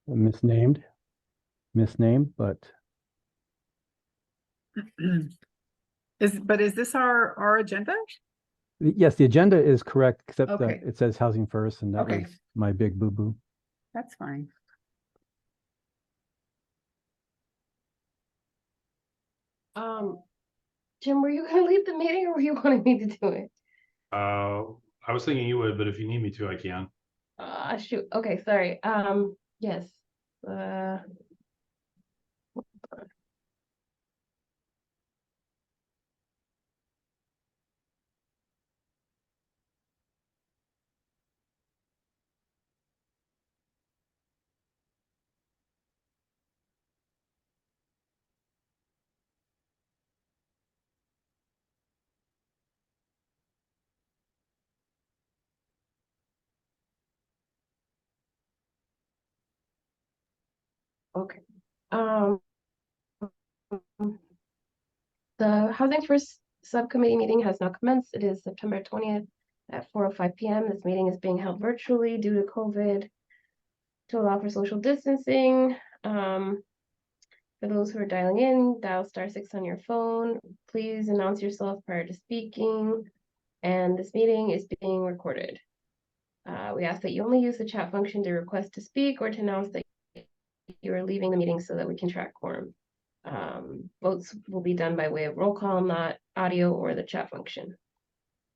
misnamed, but Is this our agenda? yes, the agenda is correct, except Okay. that it says housing first, and that Okay. was my big boo-boo. That's fine. Jim, were you gonna lead the meeting or were you wanting me to do it? I was thinking you would, but if you need me to, I can. Shoot. Okay, sorry. Yes. Uh, okay. The Housing First Subcommittee meeting has now commenced. It is September 20th at 4:05 p.m. This meeting is being held virtually due to COVID to allow for social distancing. For those who are dialing in, dial *6 on your phone. Please announce yourself prior to speaking. And this meeting is being recorded. We ask that you only use the chat function to request to speak or to announce that you are leaving the meeting so that we can track quorum. Votes will be done by way of roll call, not audio or the chat function.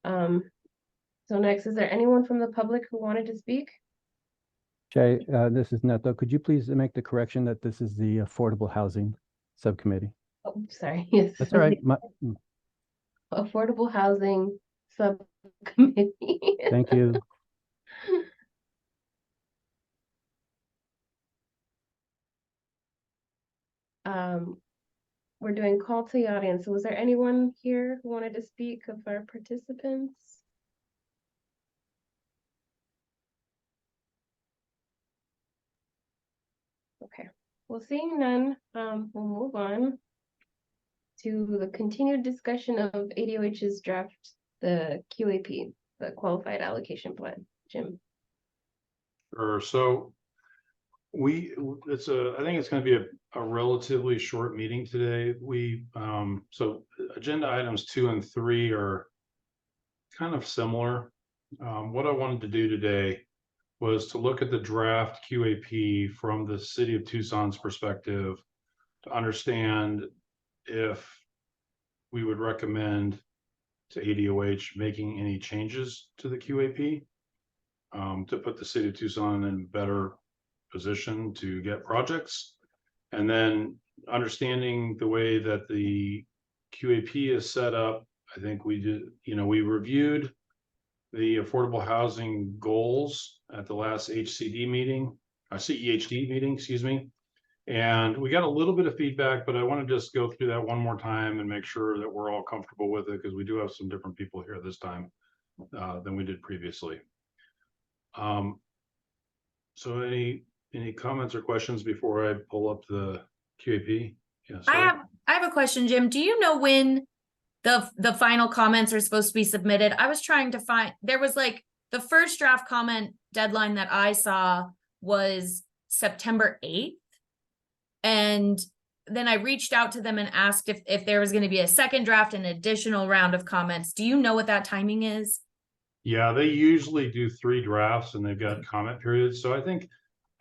So next, is there anyone from the public who wanted to speak? Jay, this is Neto. Could you please make the correction that this is the Affordable Housing Subcommittee? Oh, sorry. Yes. That's all right. Affordable Housing Subcommittee. Thank you. We're doing call to the audience. So was there anyone here who wanted to speak of our participants? Okay, well, seeing none, we'll move on to the continued discussion of ADOH's draft, the QAP, the Qualified Allocation Plan. Jim. Sure. So I think it's going to be a relatively short meeting today. So agenda items 2 and 3 are kind of similar. What I wanted to do today was to look at the draft QAP from the city of Tucson's perspective to understand if we would recommend to ADOH making any changes to the QAP to put the city of Tucson in a better position to get projects. And then understanding the way that the QAP is set up, I think we reviewed the affordable housing goals at the last CEHD meeting, excuse me. And we got a little bit of feedback, but I want to just go through that one more time and make sure that we're all comfortable with it, because we do have some different people here this time than we did previously. So any comments or questions before I pull up the QAP? Yeah, I have a question, Jim. Do you know when the final comments are supposed to be submitted? I was trying to find, there was like the first draft comment deadline that I saw was September 8th. And then I reached out to them and asked if there was going to be a second draft, an additional round of comments. Do you know what that timing is? Yeah, they usually do 3 drafts and they've got comment periods. So I think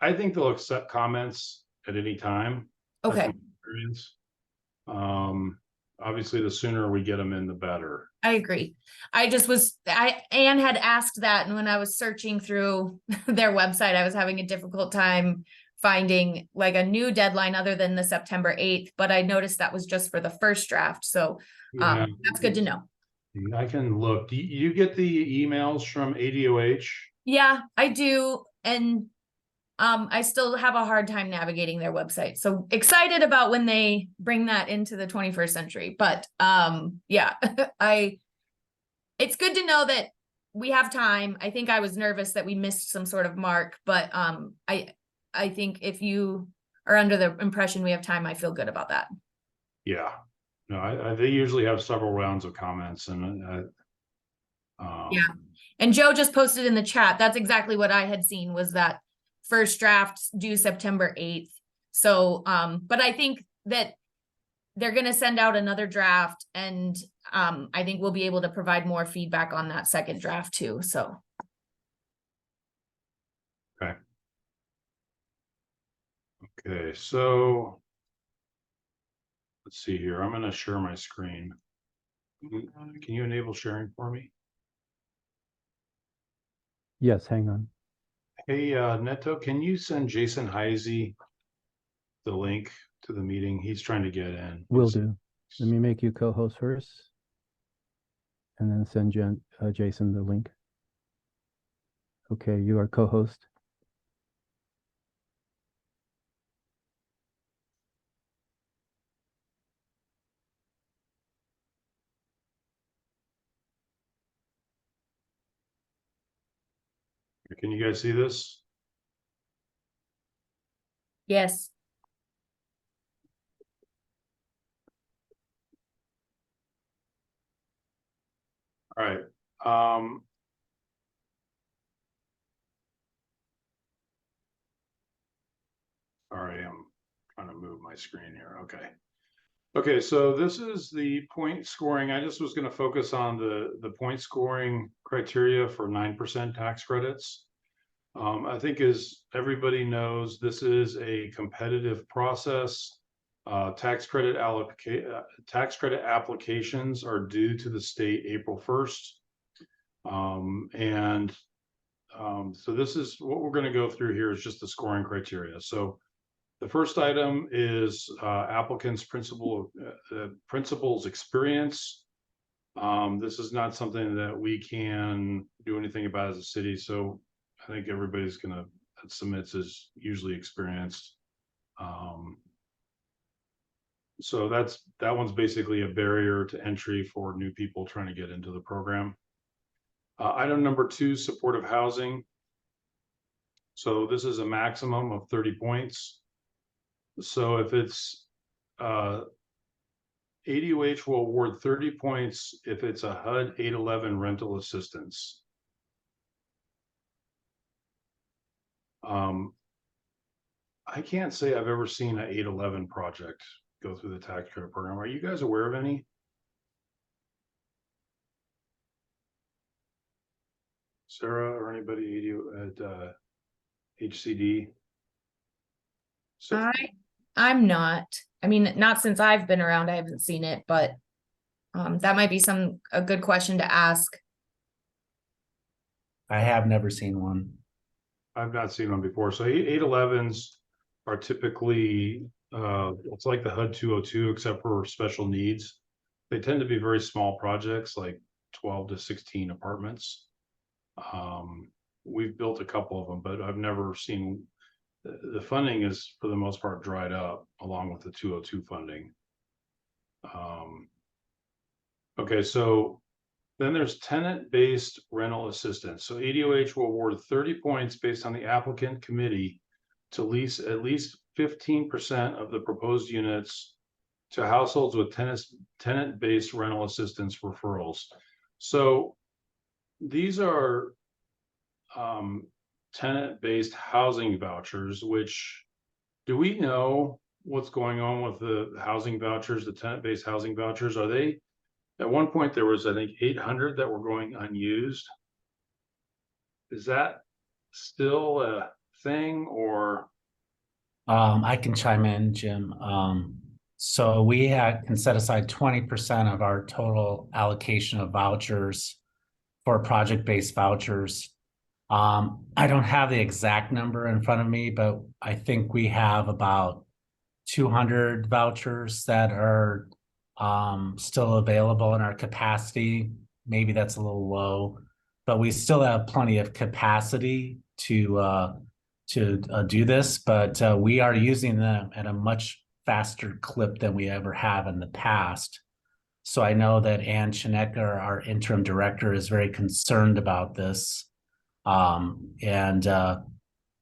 they'll accept comments at any time. Okay. Obviously the sooner we get them in, the better. I agree. Anne had asked that, and when I was searching through their website, I was having a difficult time finding like a new deadline other than the September 8th, but I noticed that was just for the first draft. So that's good to know. I can look. Do you get the emails from ADOH? Yeah, I do. And I still have a hard time navigating their website. So excited about when they bring that into the 21st century. But yeah, it's good to know that we have time. I think I was nervous that we missed some sort of mark, but I think if you are under the impression we have time, I feel good about that. Yeah. No, they usually have several rounds of comments, and yeah. And Joe just posted in the chat. That's exactly what I had seen, was that first draft due September 8th. So, but I think that they're gonna send out another draft, and I think we'll be able to provide more feedback on that second draft too, so. Okay, so let's see here. I'm gonna share my screen. Can you enable sharing for me? Yes, hang on. Hey, Neto, can you send Jason Heisey the link to the meeting? He's trying to get in. Will do. Let me make you co-host first. And then send Jason the link. Okay, you are co-host. Can you guys see this? Yes. All right. Sorry, I'm trying to move my screen here. Okay. Okay, so this is the point scoring. I just was going to focus on the point scoring criteria for 9% tax credits. I think as everybody knows, this is a competitive process. Tax credit applications are due to the state April 1st. So this is what we're going to go through here is just the scoring criteria. So the first item is applicant's principal's experience. This is not something that we can do anything about as a city. So I think everybody's that submits is usually experienced. So that one's basically a barrier to entry for new people trying to get into the program. Item number 2, supportive housing. So this is a maximum of 30 points. So if it's ADOH will award 30 points if it's a HUD 811 rental assistance. I can't say I've ever seen an 811 project go through the tax credit program. Are you guys aware of any? Sarah or anybody at HCD? So, I'm not. I mean, not since I've been around, I haven't seen it, but that might be a good question to ask. I have never seen one. I've not seen one before. So 811s are typically it's like the HUD 202 except for special needs. They tend to be very small projects, like 12 to 16 apartments. We've built a couple of them, but I've never seen the funding is for the most part dried up along with the 202 funding. Okay, so then there's tenant-based rental assistance. So ADOH will award 30 points based on the applicant committee to lease at least 15% of the proposed units to households with tenant-based rental assistance referrals. So these are tenant-based housing vouchers, which do we know what's going on with the housing vouchers, the tenant-based housing vouchers? Are they, at one point there was, I think, 800 that were going unused. Is that still a thing or? I can chime in, Jim. So we can set aside 20% of our total allocation of vouchers for project-based vouchers. I don't have the exact number in front of me, but I think we have about 200 vouchers that are still available in our capacity. Maybe that's a little low, but we still have plenty of capacity to do this, but we are using them at a much faster clip than we ever have in the past. So I know that Ann Chinek, our interim director, is very concerned about this and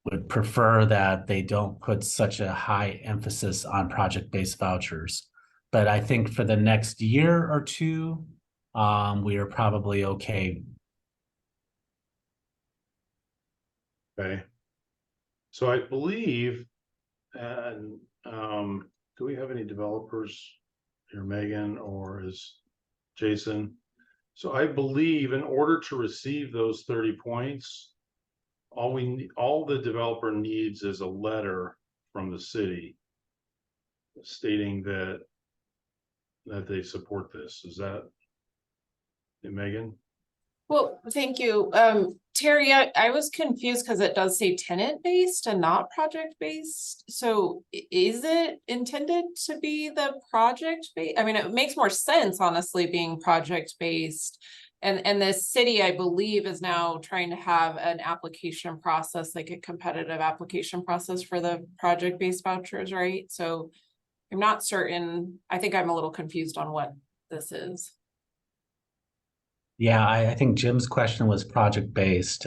would prefer that they don't put such a high emphasis on project-based vouchers. But I think for the next year or two, we are probably okay. Okay. So I believe, and do we have any developers here, Megan, or is Jason? So I believe in order to receive those 30 points, all the developer needs is a letter from the city stating that they support this. Is that it, Megan? Well, thank you. Terry, I was confused because it does say tenant-based and not project-based. So is it intended to be the project-based? I mean, it makes more sense, honestly, being project-based. And the city, I believe, is now trying to have an application process, like a competitive application process for the project-based vouchers, right? So I'm not certain. I think I'm a little confused on what this is. Yeah, I think Jim's question was project-based.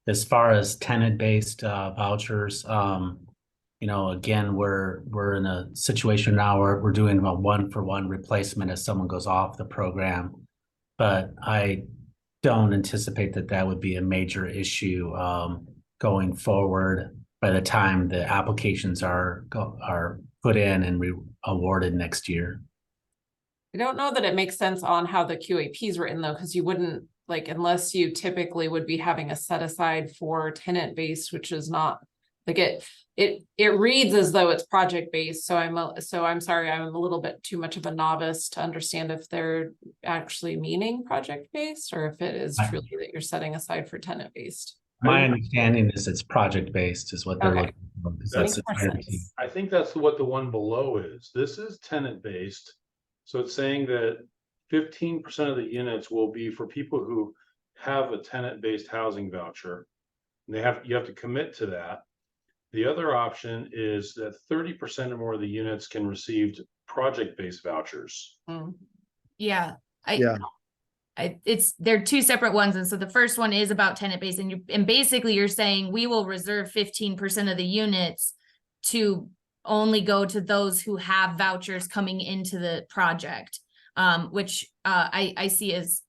As far as tenant-based vouchers, you know, again, we're in a situation now where we're doing a one-for-one replacement as someone goes off the program. But I don't anticipate that would be a major issue going forward by the time the applications are put in and awarded next year. I don't know that it makes sense on how the QAP is written though, because you wouldn't like, unless you typically would be having a set aside for tenant based, which is not like it reads as though it's project based. So I'm sorry, I'm a little bit too much of a novice to understand if they're actually meaning project based or if it is truly that you're setting aside for tenant based. My understanding is it's project-based is what they're Okay. looking for. Because Makes that's more the sense. I think that's what the one below is. This is tenant-based. So it's saying that 15% of the units will be for people who have a tenant-based housing voucher. And you have to commit to that. The other option is that 30% or more of the units can receive project-based vouchers. Mm. Yeah, Yeah. they're two separate ones. And so the first one is about tenant based and basically you're saying we will reserve 15% of the units to only go to those who have vouchers coming into the project, which I see as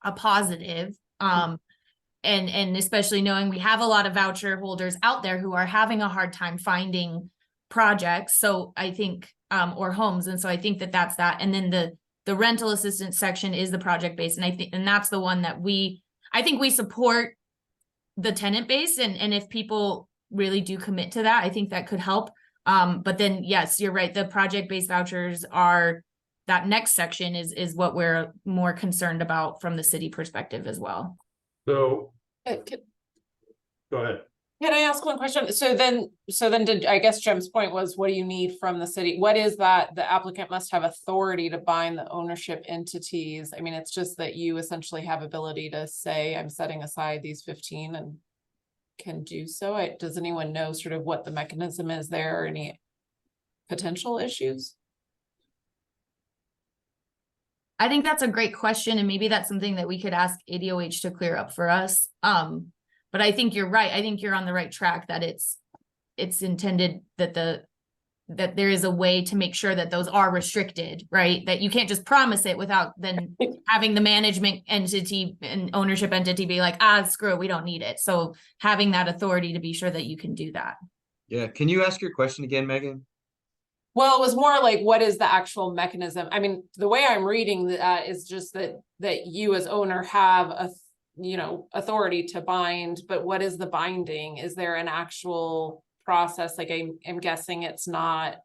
a positive. And especially knowing we have a lot of voucher holders out there who are having a hard time finding projects. So I think, or homes. And so I think that's that. And then the rental assistance section is the project based. And I think, and that's the one that I think we support the tenant base. And if people really do commit to that, I think that could help. But then, yes, you're right. The project based vouchers are that next section is what we're more concerned about from the city perspective as well. So Can go ahead. I ask one question? So then I guess Jim's point was, what do you need from the city? What is that? The applicant must have authority to bind the ownership entities. I mean, it's just that you essentially have ability to say, I'm setting aside these 15 and can do so. Does anyone know sort of what the mechanism is there or any potential issues? I think that's a great question. And maybe that's something that we could ask ADOH to clear up for us. But I think you're right. I think you're on the right track that it's intended that that there is a way to make sure that those are restricted, right? That you can't just promise it without then having the management entity and ownership entity be like, screw it, we don't need it. So having that authority to be sure that you can do that. Yeah. Can you ask your question again, Megan? Well, it was more like, what is the actual mechanism? I mean, the way I'm reading that is just that you as owner have authority to bind, but what is the binding? Is there an actual process? Like I'm guessing it's not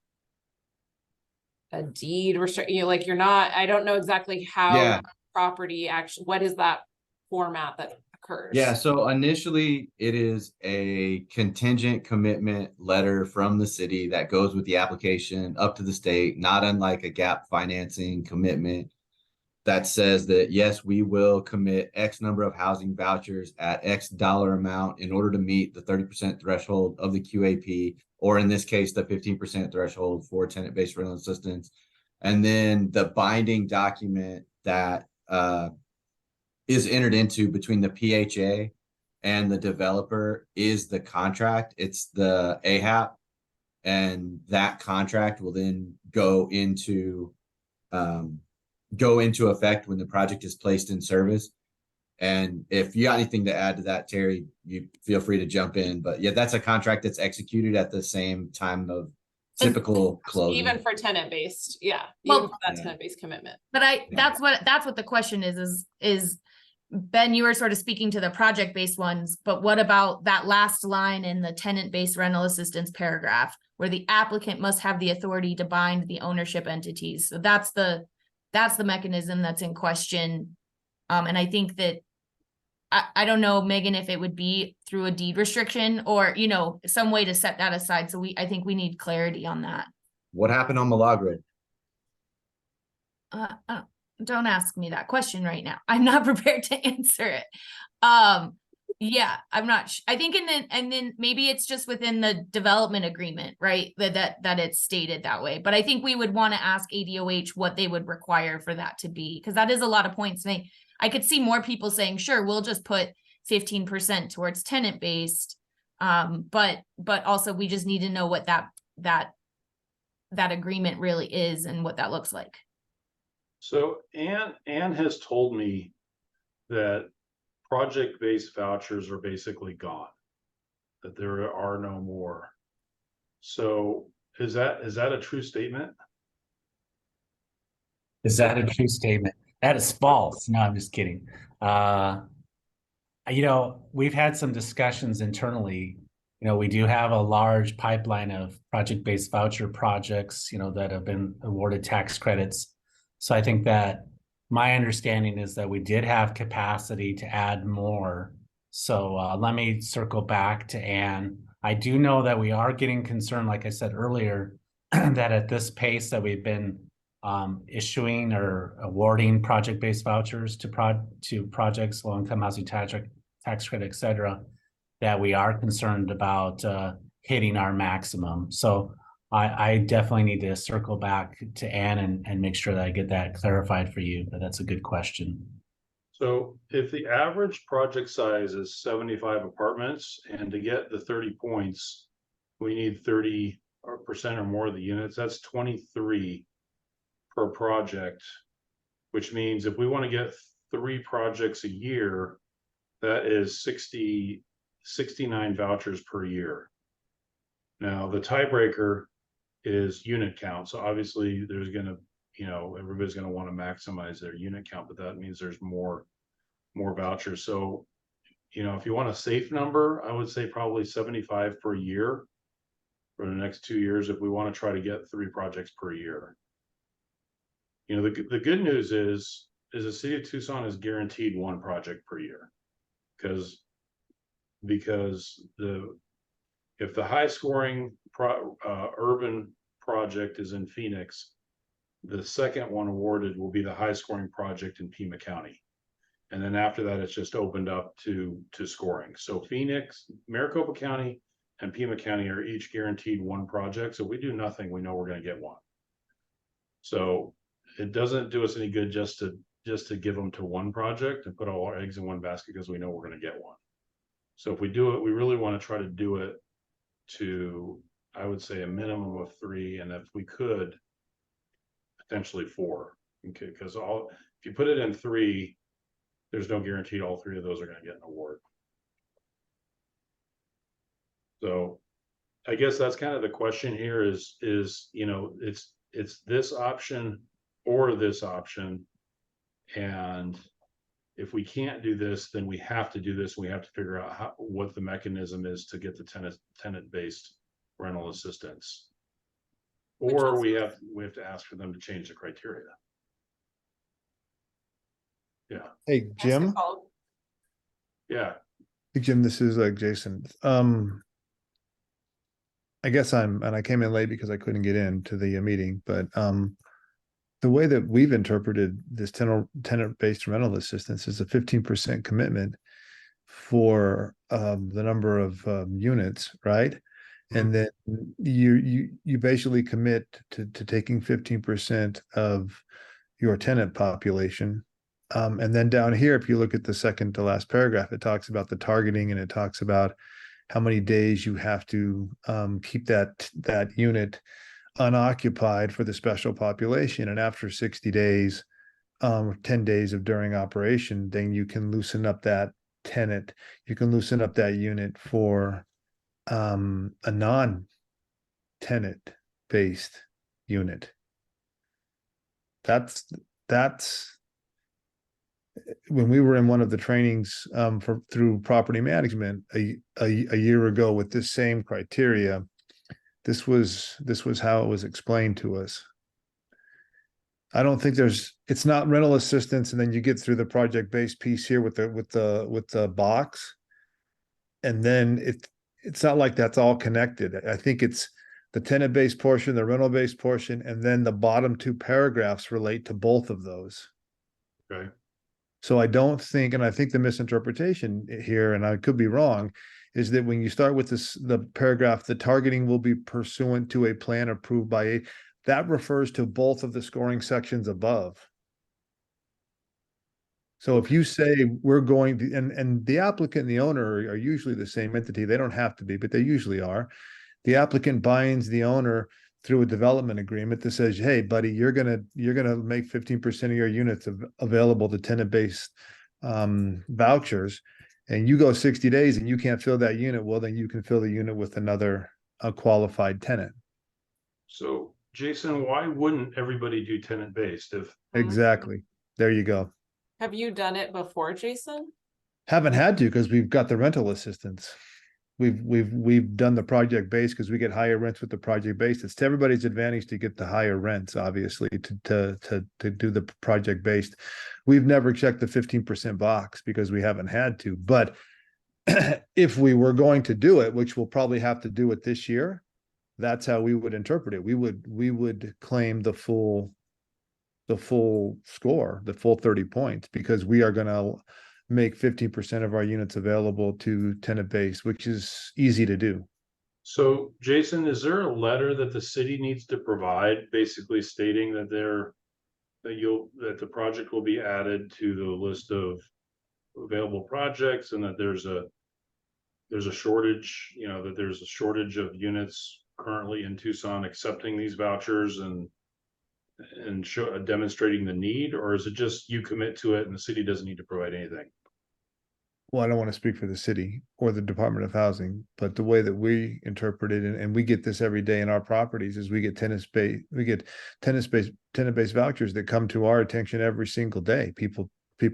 a deed like you're not, I don't know exactly how property actually, what is that format that occurs? Yeah. So initially it is a contingent commitment letter from the city that goes with the application up to the state, not unlike a gap financing commitment that says that, yes, we will commit X number of housing vouchers at X dollar amount in order to meet the 30% threshold of the QAP, or in this case, the 15% threshold for tenant-based rental assistance. And then the binding document that is entered into between the PHA and the developer is the contract. It's the AHAP, and that contract will then go into effect when the project is placed in service. And if you got anything to add to that, Terry, you feel free to jump in. But yeah, that's a contract that's executed at the same time of typical closing. Even for tenant-based, yeah, Well- even for that Yeah. tenant-based commitment. But Yeah. that's what the question is Ben, you were sort of speaking to the project-based ones, but what about that last line in the tenant-based rental assistance paragraph where the applicant must have the authority to bind the ownership entities? So that's the mechanism that's in question. And I think that I don't know, Megan, if it would be through a deed restriction or, you know, some way to set that aside. So I think we need clarity on that. What happened on Milagro? Don't ask me that question right now. I'm not prepared to answer it. Yeah, I'm not, I think and then maybe it's just within the development agreement, right? That it's stated that way. But I think we would want to ask ADOH what they would require for that to be, because that is a lot of points. And I could see more people saying, sure, we'll just put 15% towards tenant based. But also we just need to know what that agreement really is and what that looks like. So Ann has told me that project-based vouchers are basically gone, that there are no more. So is that a true statement? Is that a true statement? That is false. No, I'm just kidding. You know, we've had some discussions internally. You know, we do have a large pipeline of project-based voucher projects, you know, that have been awarded tax credits. So I think that my understanding is that we did have capacity to add more. So let me circle back to Ann. I do know that we are getting concerned, like I said earlier, that at this pace that we've been issuing or awarding project-based vouchers to projects, low-income housing tax credit, et cetera, that we are concerned about hitting our maximum. So I definitely need to circle back to Ann and make sure that I get that clarified for you, but that's a good question. So if the average project size is 75 apartments and to get the 30 points, we need 30% or more of the units, that's 23 per project, which means if we want to get 3 projects a year, that is 69 vouchers per year. Now the tiebreaker is unit count. So obviously there's going to, you know, everybody's going to want to maximize their unit count, but that means there's more vouchers. So, you know, if you want a safe number, I would say probably 75 per year for the next 2 years if we want to try to get 3 projects per year. You know, the good news is the city of Tucson is guaranteed 1 project per year because if the high scoring urban project is in Phoenix, the second one awarded will be the high scoring project in Pima County. And then after that, it's just opened up to scoring. So Phoenix, Maricopa County, and Pima County are each guaranteed 1 project. So if we do nothing, we know we're going to get 1. So it doesn't do us any good just to give them to 1 project and put all our eggs in 1 basket because we know we're going to get 1. So if we do it, we really want to try to do it to, I would say, a minimum of 3, and if we could, potentially 4. Okay, because if you put it in 3, there's no guarantee all 3 of those are going to get an award. So I guess that's kind of the question here is, you know, it's this option or this option. And if we can't do this, then we have to do this. We have to figure out what the mechanism is to get the tenant-based rental assistance. Or we have to ask for them to change the criteria. Yeah. Hey, Jim. Yeah. Hey, Jim, this is Jason. I guess I came in late because I couldn't get into the meeting, but the way that we've interpreted this tenant-based rental assistance is a 15% commitment for the number of units, right? And then you basically commit to taking 15% of your tenant population. And then down here, if you look at the second to last paragraph, it talks about the targeting and it talks about how many days you have to keep that unit unoccupied for the special population. And after 60 days, 10 days of during operation, then you can loosen up that tenant. You can loosen up that unit for a non-tenant based unit. That's when we were in one of the trainings through property management a year ago with this same criteria. This was how it was explained to us. I don't think it's not rental assistance, and then you get through the project-based piece here with the box. And then it's not like that's all connected. I think it's the tenant-based portion, the rental-based portion, and then the bottom two paragraphs relate to both of those. Okay. So I don't think, and I think the misinterpretation here, and I could be wrong, is that when you start with the paragraph, the targeting will be pursuant to a plan approved by that refers to both of the scoring sections above. So if you say we're going to, and the applicant and the owner are usually the same entity, they don't have to be, but they usually are. The applicant binds the owner through a development agreement that says, hey, buddy, you're gonna make 15% of your units available to tenant-based vouchers, and you go 60 days and you can't fill that unit, well, then you can fill the unit with another qualified tenant. So Jason, why wouldn't everybody do tenant-based if? Exactly. There you go. Have you done it before, Jason? Haven't had to because we've got the rental assistance. We've done the project base because we get higher rents with the project base. It's to everybody's advantage to get the higher rents, obviously, to do the project based. We've never checked the 15% box because we haven't had to. But if we were going to do it, which we'll probably have to do it this year, that's how we would interpret it. We would claim the full score, the full 30 points, because we are going to make 50% of our units available to tenant base, which is easy to do. So Jason, is there a letter that the city needs to provide basically stating that that the project will be added to the list of available projects, and that there's a shortage, that there's a shortage of units currently in Tucson accepting these vouchers and demonstrating the need? Or is it just you commit to it and the city doesn't need to provide anything? Well, I don't want to speak for the city or the Department of Housing, but the way that we interpret it, and we get this every day in our properties, is we get tenant-based vouchers that come to our attention every single day. People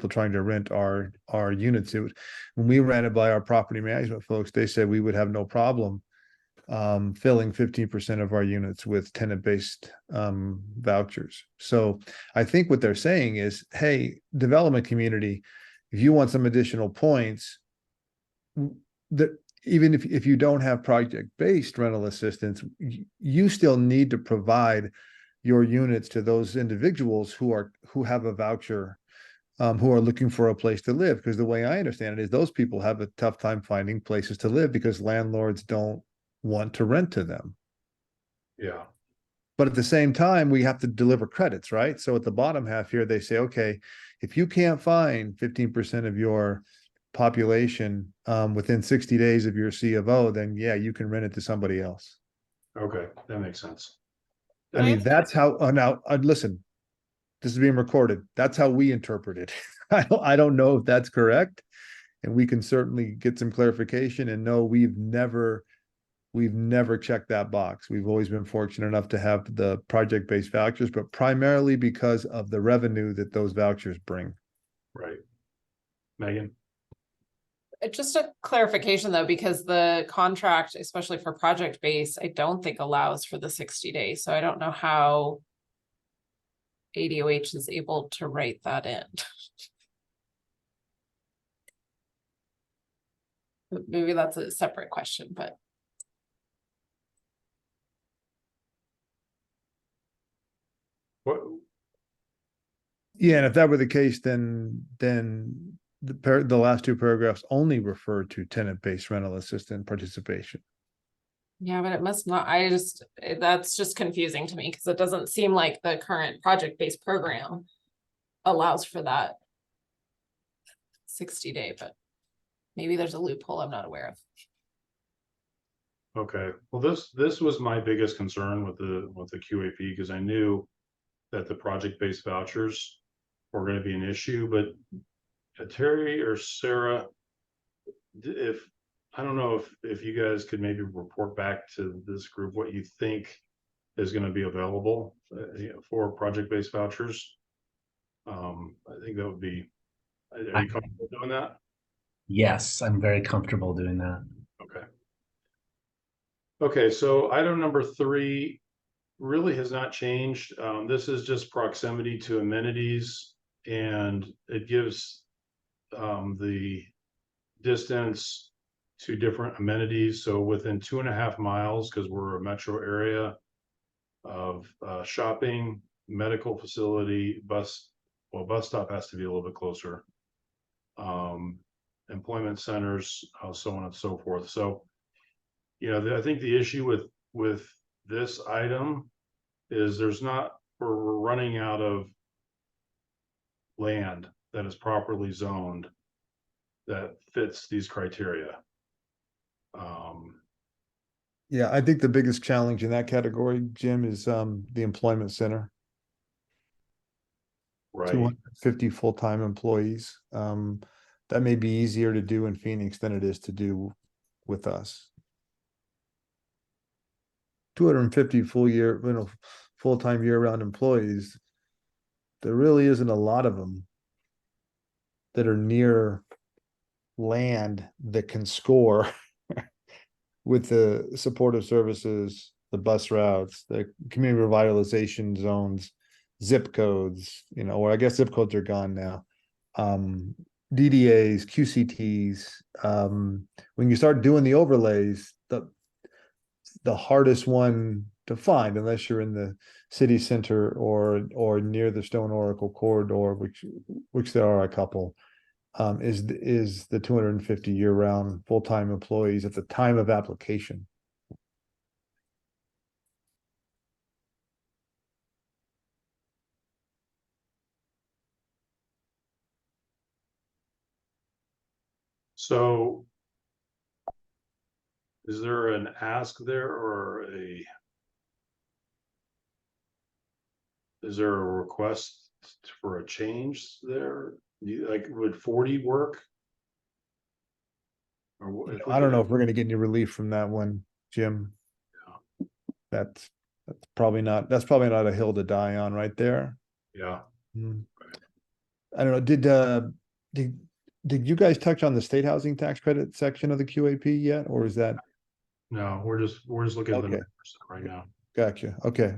trying to rent our units. When we ran it by our property management folks, they said we would have no problem filling 15% of our units with tenant-based vouchers. So I think what they're saying is, hey, development community, if you want some additional points, that even if you don't have project-based rental assistance, you still need to provide your units to those individuals who have a voucher, who are looking for a place to live. Because the way I understand it is those people have a tough time finding places to live because landlords don't want to rent to them. Yeah. But at the same time, we have to deliver credits, right? So at the bottom half here, they say, okay, if you can't find 15% of your population within 60 days of your C of O, then yeah, you can rent it to somebody else. Okay, that makes sense. I mean, that's how, now, listen, this is being recorded. That's how we interpret it. I don't know if that's correct. And we can certainly get some clarification, and no, we've never checked that box. We've always been fortunate enough to have the project-based vouchers, but primarily because of the revenue that those vouchers bring. Right. Megan? Just a clarification though, because the contract, especially for project-based, I don't think allows for the 60 days. So I don't know how ADOH is able to write that in. Maybe that's a separate question, but. What? Yeah, and if that were the case, then the last two paragraphs only refer to tenant-based rental assistance participation. Yeah, but it must not, that's just confusing to me because it doesn't seem like the current project-based program allows for that 60-day, but maybe there's a loophole I'm not aware of. Okay, well, this was my biggest concern with the QAP, because I knew that the project-based vouchers were going to be an issue, but Terry or Sarah, if, I don't know if you guys could maybe report back to this group what you think is going to be available for project-based vouchers. I think that would be, are you comfortable doing that? Yes, I'm very comfortable doing that. Okay. Okay, so item number 3 really has not changed. This is just proximity to amenities, and it gives the distance to different amenities. So within 2.5 miles, because we're a metro area, of shopping, medical facility, bus stop has to be a little bit closer. Employment centers, so on and so forth. So, you know, I think the issue with this item is we're running out of land that is properly zoned that fits these criteria. Yeah, I think the biggest challenge in that category, Jim, is the employment center. Right. 250 full-time employees. That may be easier to do in Phoenix than it is to do with us. 250 full-time year-round employees. There really isn't a lot of them that are near land that can score with the supportive services, the bus routes, the community revitalization zones, zip codes, you know, or I guess zip codes are gone now. DDAs, QCTs. When you start doing the overlays, the hardest one to find, unless you're in the city center or near the Stone Oracle corridor, which there are a couple, is the 250 year-round full-time employees at the time of application. So is there an ask there is there a request for a change there? Would 40 work? Or I don't know if we're going to get any relief from that one, Jim. Yeah. That's probably not a hill to die on right there. Yeah. I don't know. Did you guys touch on the state housing tax credit section of the QAP yet, or is that? No, we're just looking at the Okay. numbers right now. Gotcha. Okay.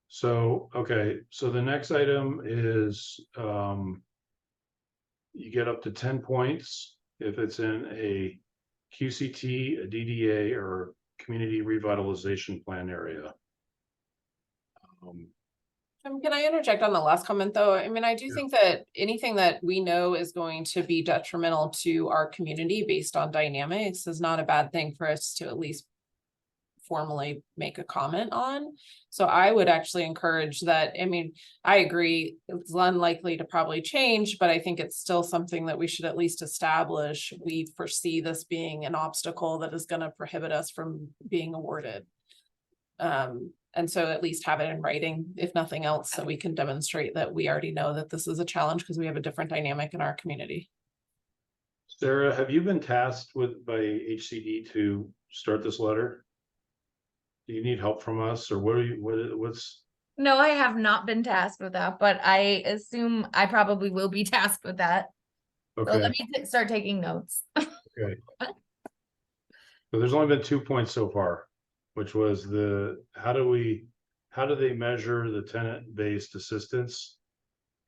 So, okay, so the next item is you get up to 10 points if it's in a QCT, a DDA, or community revitalization plan area. Can I interject on the last comment though? I mean, I do think that anything that we know is going to be detrimental to our community based on dynamics is not a bad thing for us to at least formally make a comment on. So I would actually encourage that. I mean, I agree it's unlikely to probably change, but I think it's still something that we should at least establish. We foresee this being an obstacle that is going to prohibit us from being awarded. And so at least have it in writing, if nothing else, so we can demonstrate that we already know that this is a challenge because we have a different dynamic in our community. Sarah, have you been tasked by HCD to start this letter? Do you need help from us, or what's? No, I have not been tasked with that, but I assume I probably will be tasked with that. Okay. So let me start taking notes. Okay. So there's only been 2 points so far, which was how do they measure the tenant-based assistance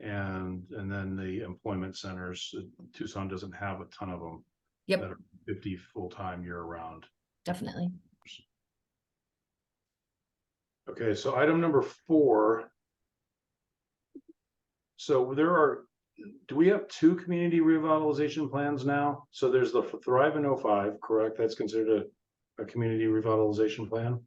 and then the employment centers? Tucson doesn't have a ton of them. Yep. That are 50 full-time year-round. Definitely. Okay, so item number 4. So do we have 2 community revitalization plans now? So there's the Thrive in 05, correct? That's considered a community revitalization plan?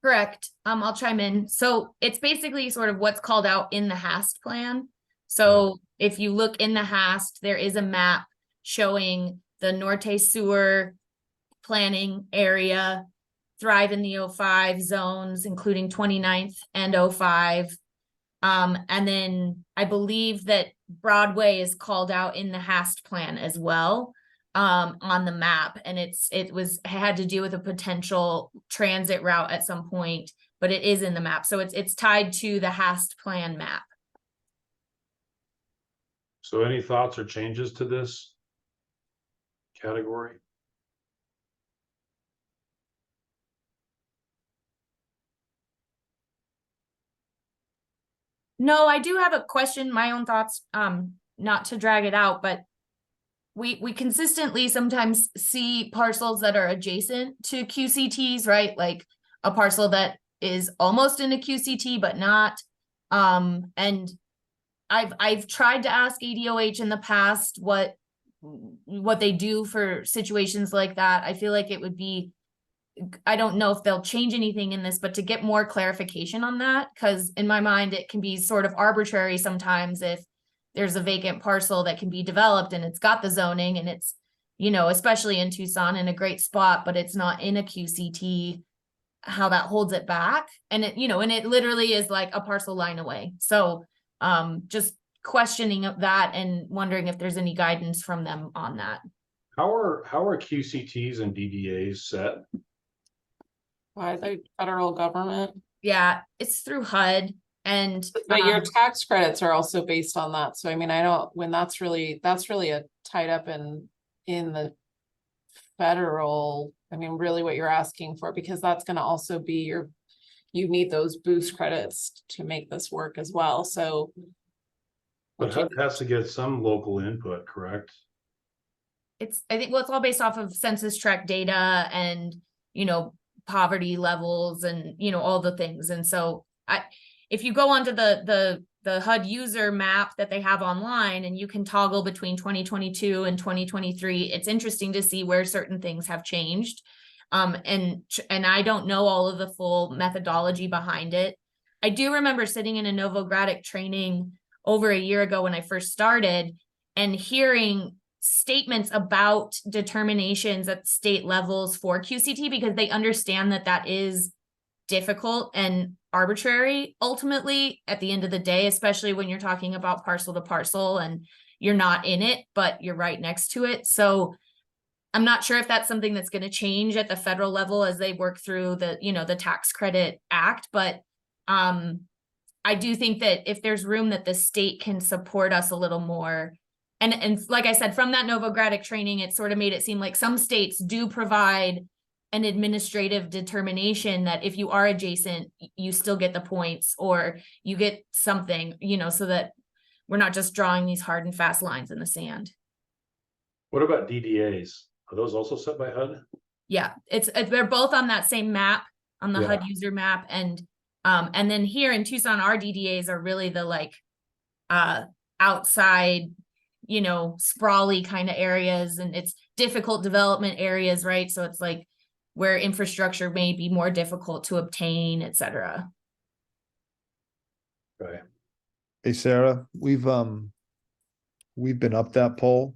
Correct. I'll chime in. So it's basically sort of what's called out in the HAST plan. So if you look in the HAST, there is a map showing the Norte sewer planning area, Thrive in the 05 zones, including 29th and 05, And then I believe that Broadway is called out in the HAST plan as well, on the map. And it had to do with a potential transit route at some point, but it is in the map. So it's tied to the HAST plan map. So any thoughts or changes to this category? No, I do have a question, my own thoughts, not to drag it out, but we consistently sometimes see parcels that are adjacent to QCTs, right? Like a parcel that is almost in a QCT, but not. And I've tried to ask ADOH in the past what they do for situations like that. I feel like it would be, I don't know if they'll change anything in this, but to get more clarification on that, because in my mind, it can be sort of arbitrary sometimes if there's a vacant parcel that can be developed and it's got the zoning and it's, especially in Tucson, in a great spot, but it's not in a QCT, how that holds it back. And it literally is like a parcel line away. So just questioning of that and wondering if there's any guidance from them on that. How are QCTs and DDAs set? By the federal government. Yeah, it's through HUD. And But your tax credits are also based on that. So I mean, that's really a tied up in the federal, I mean, really what you're asking for, because that's gonna also be you need those boost credits to make this work as well. So. But HUD has to get some local input, correct? I think, well, it's all based off of census tract data and, poverty levels and, all the things. And so if you go onto the HUD user map that they have online and you can toggle between 2022 and 2023, it's interesting to see where certain things have changed. And I don't know all of the full methodology behind it. I do remember sitting in a Novogradac training over a year ago when I first started and hearing statements about determinations at state levels for QCT, because they understand that is difficult and arbitrary ultimately at the end of the day, especially when you're talking about parcel to parcel and you're not in it, but you're right next to it. So I'm not sure if that's something that's going to change at the federal level as they work through the Tax Credit Act. But I do think that if there's room that the state can support us a little more. And like I said, from that Novogradac training, it sort of made it seem like some states do provide an administrative determination that if you are adjacent, you still get the points or you get something, so that we're not just drawing these hard and fast lines in the sand. What about DDAs? Are those also set by HUD? Yeah, they're both on that same map, on the HUD user map. And then here in Tucson, our DDAs are really the outside, sprawly kind of areas, and it's difficult development areas, right? So it's like where infrastructure may be more difficult to obtain, et cetera. Okay. Hey, Sarah, we've been up that poll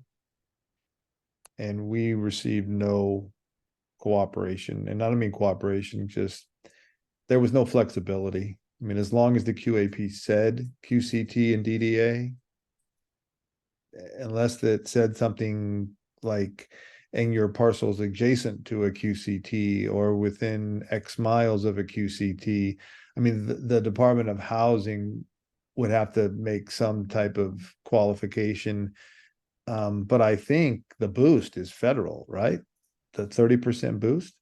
and we received no cooperation. And I don't mean cooperation, just there was no flexibility. I mean, as long as the QAP said QCT and DDA, unless it said something like, and your parcel is adjacent to a QCT or within X miles of a QCT, I mean, the Department of Housing would have to make some type of qualification. But I think the boost is federal, right? The 30% boost.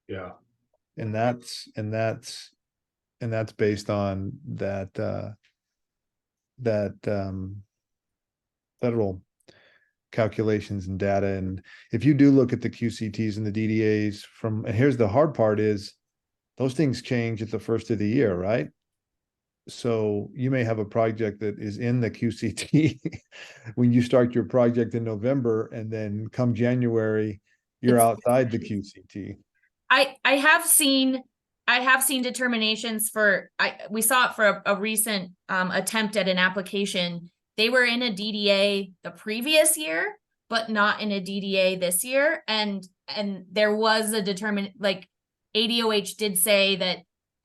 Yeah. And that's based on that federal calculations and data. And if you do look at the QCTs and the DDAs and here's the hard part is those things change at the first of the year, right? So you may have a project that is in the QCT when you start your project in November, and then come January, you're outside the QCT. I have seen determinations we saw it for a recent attempt at an application. They were in a DDA the previous year, but not in a DDA this year. And there was a ADOH did say that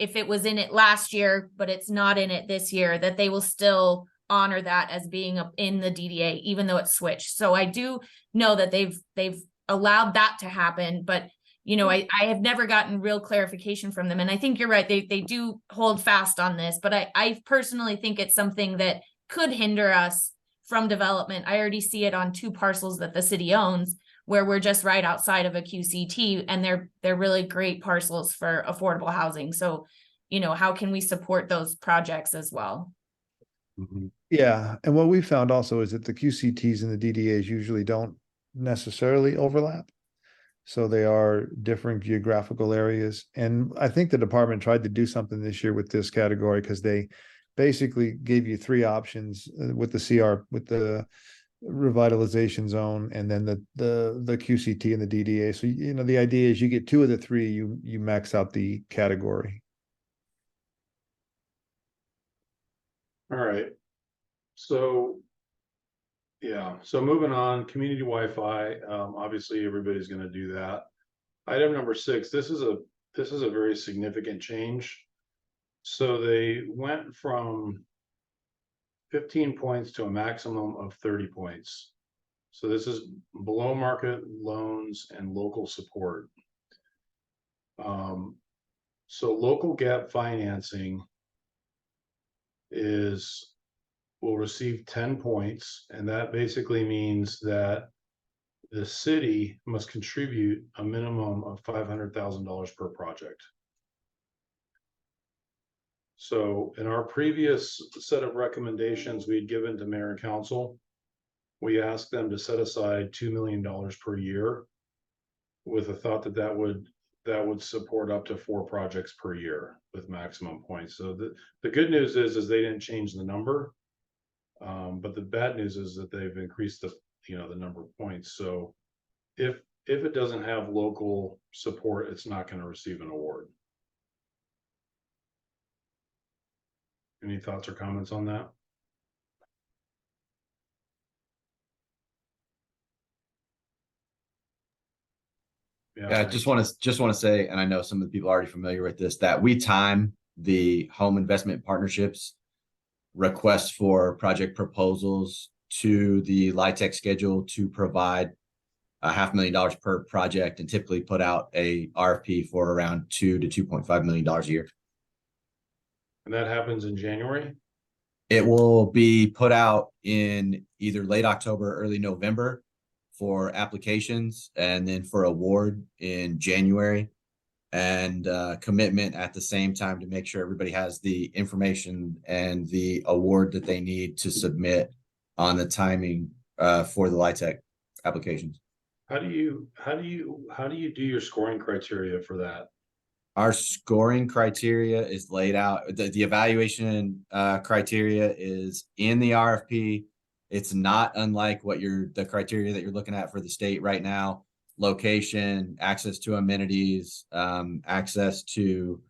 if it was in it last year, but it's not in it this year, that they will still honor that as being in the DDA, even though it's switched. So I do know that they've allowed that to happen, but you know, I have never gotten real clarification from them. And I think you're right. They do hold fast on this, but I personally think it's something that could hinder us from development. I already see it on 2 parcels that the city owns where we're just right outside of a QCT, and they're really great parcels for affordable housing. So, you know, how can we support those projects as well? Yeah, and what we found also is that the QCTs and the DDAs usually don't necessarily overlap. So they are different geographical areas. And I think the department tried to do something this year with this category because they basically gave you 3 options with the revitalization zone and then the QCT and the DDA. So, you know, the idea is you get 2 of the 3, you max out the category. All right. So, yeah, so moving on, community Wi-Fi, obviously everybody's gonna do that. Item number 6, this is a very significant change. So they went from 15 points to a maximum of 30 points. So this is below market loans and local support. So local gap financing will receive 10 points, and that basically means that the city must contribute a minimum of $500,000 per project. So in our previous set of recommendations we'd given to mayor and council, we asked them to set aside $2 million per year with a thought that would support up to 4 projects per year with maximum points. So the good news is they didn't change the number. But the bad news is that they've increased the number of points. So if it doesn't have local support, it's not going to receive an award. Any thoughts or comments on that? Yeah, I just want to say, and I know some of the people are already familiar with this, that we time the home investment partnerships requests for project proposals to the LIHTC schedule to provide $500,000 per project, and typically put out a RFP for around $2 to $2.5 million a year. And that happens in January? It will be put out in either late October, early November for applications, and then for award in January, and commitment at the same time to make sure everybody has the information and the award that they need to submit on the timing for the LIHTC applications. How do you do your scoring criteria for that? Our scoring criteria is laid out. The evaluation criteria is in the RFP. It's not unlike the criteria that you're looking at for the state right now: location, access to amenities, access to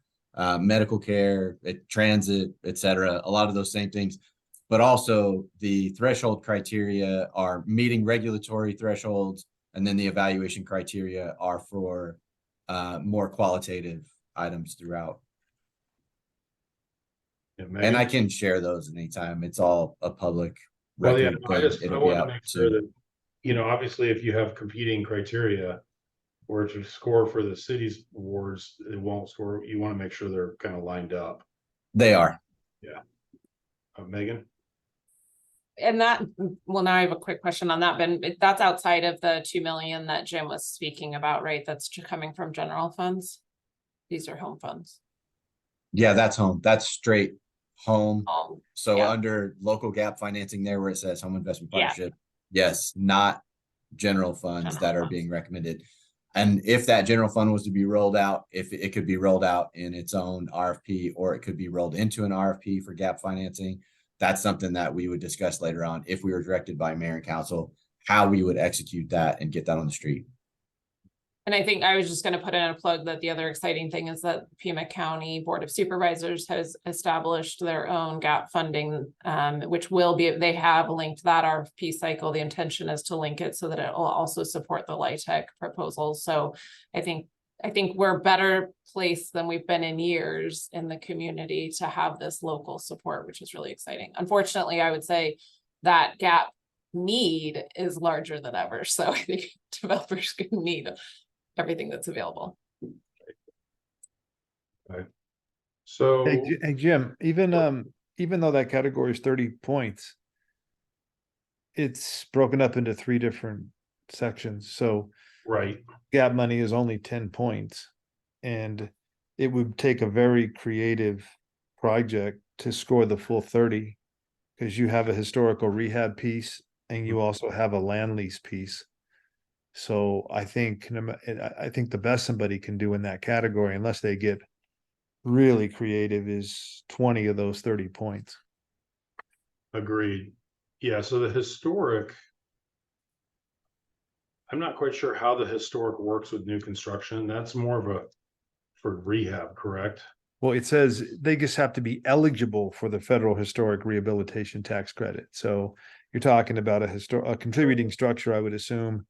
medical care, transit, etc. A lot of those same things, but also the threshold criteria are meeting regulatory thresholds, and then the evaluation criteria are for more qualitative items throughout. Yeah, and I can share those anytime. It's all a public well, record. yeah, I want to make sure soon. that, obviously if you have competing criteria or to score for the city's awards, it won't score. You want to make sure they're kind of lined up. They are. Yeah. Megan? And now I have a quick question on that, Ben. That's outside of the 2 million that Jim was speaking about, right? That's coming from general funds. These are home funds. Yeah, that's home. That's straight home. So yeah. under local gap financing there where it says home investment partnership, yes, not general funds that are being recommended. And if that general fund was to be rolled out, if it could be rolled out in its own RFP, or it could be rolled into an RFP for gap financing, that's something that we would discuss later on if we were directed by mayor and council, how we would execute that and get that on the street. And I think I was just going to put in a plug that the other exciting thing is that Pima County Board of Supervisors has established their own gap funding, which will be, they have linked that RFP cycle. The intention is to link it so that it will also support the LIHTC proposals. So I think I think we're better placed than we've been in years in the community to have this local support, which is really exciting. Unfortunately, I would say that gap need is larger than ever. So I think developers could need everything that's available. So, Hey, Jim, even though that category is 30 points, it's broken up into 3 different sections. So right, gap money is only 10 points. And it would take a very creative project to score the full 30, because you have a historical rehab piece and you also have a land lease piece. So I think the best somebody can do in that category, unless they get really creative, is 20 of those 30 points. agreed. Yeah, so the historic, I'm not quite sure how the historic works with new construction. That's more of a for rehab, correct? Well, it says they just have to be eligible for the federal historic rehabilitation tax credit. So you're talking about a contributing structure, I would assume,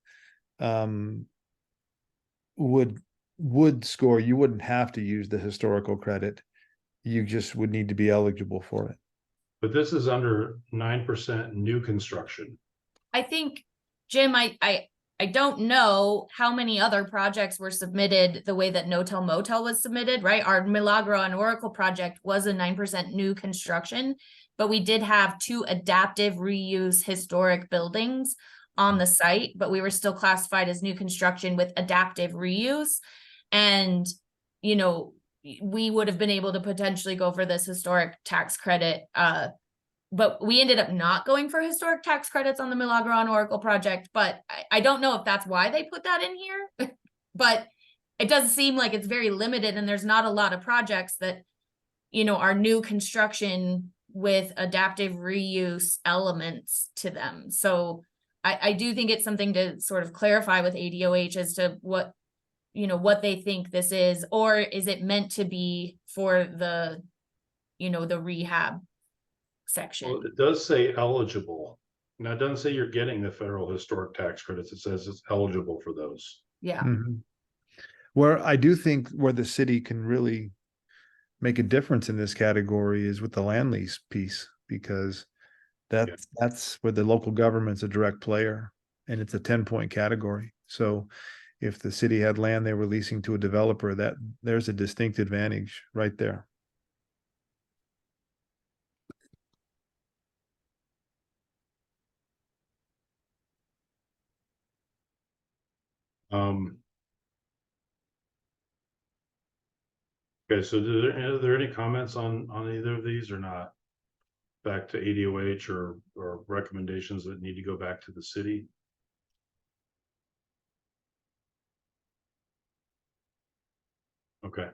would score. You wouldn't have to use the historical credit. You just would need to be eligible for it. But this is under 9% new construction. I think, Jim, I don't know how many other projects were submitted the way that No Tell Motel was submitted, right? Our Milagro and Oracle project was a 9% new construction, but we did have 2 adaptive reuse historic buildings on the site, but we were still classified as new construction with adaptive reuse. And, you know, we would have been able to potentially go for this historic tax credit, but we ended up not going for historic tax credits on the Milagro and Oracle project. But I don't know if that's why they put that in here, but it does seem like it's very limited and there's not a lot of projects that, you know, are new construction with adaptive reuse elements to them. So I do think it's something to sort of clarify with ADOH as to what, you know, what they think this is, or is it meant to be for the, you know, the rehab section? Well, it does say eligible. Now, it doesn't say you're getting the federal historic tax credits. It says it's eligible for those. Yeah. Mhm. Where I do think where the city can really make a difference in this category is with the land lease piece, because that's where the local government's a direct player and it's a 10-point category. So if the city had land they were leasing to a developer, that there's a distinct advantage right there. Okay, so are there any comments on either of these or not? Back to ADOH or recommendations that need to go back to the city? Okay.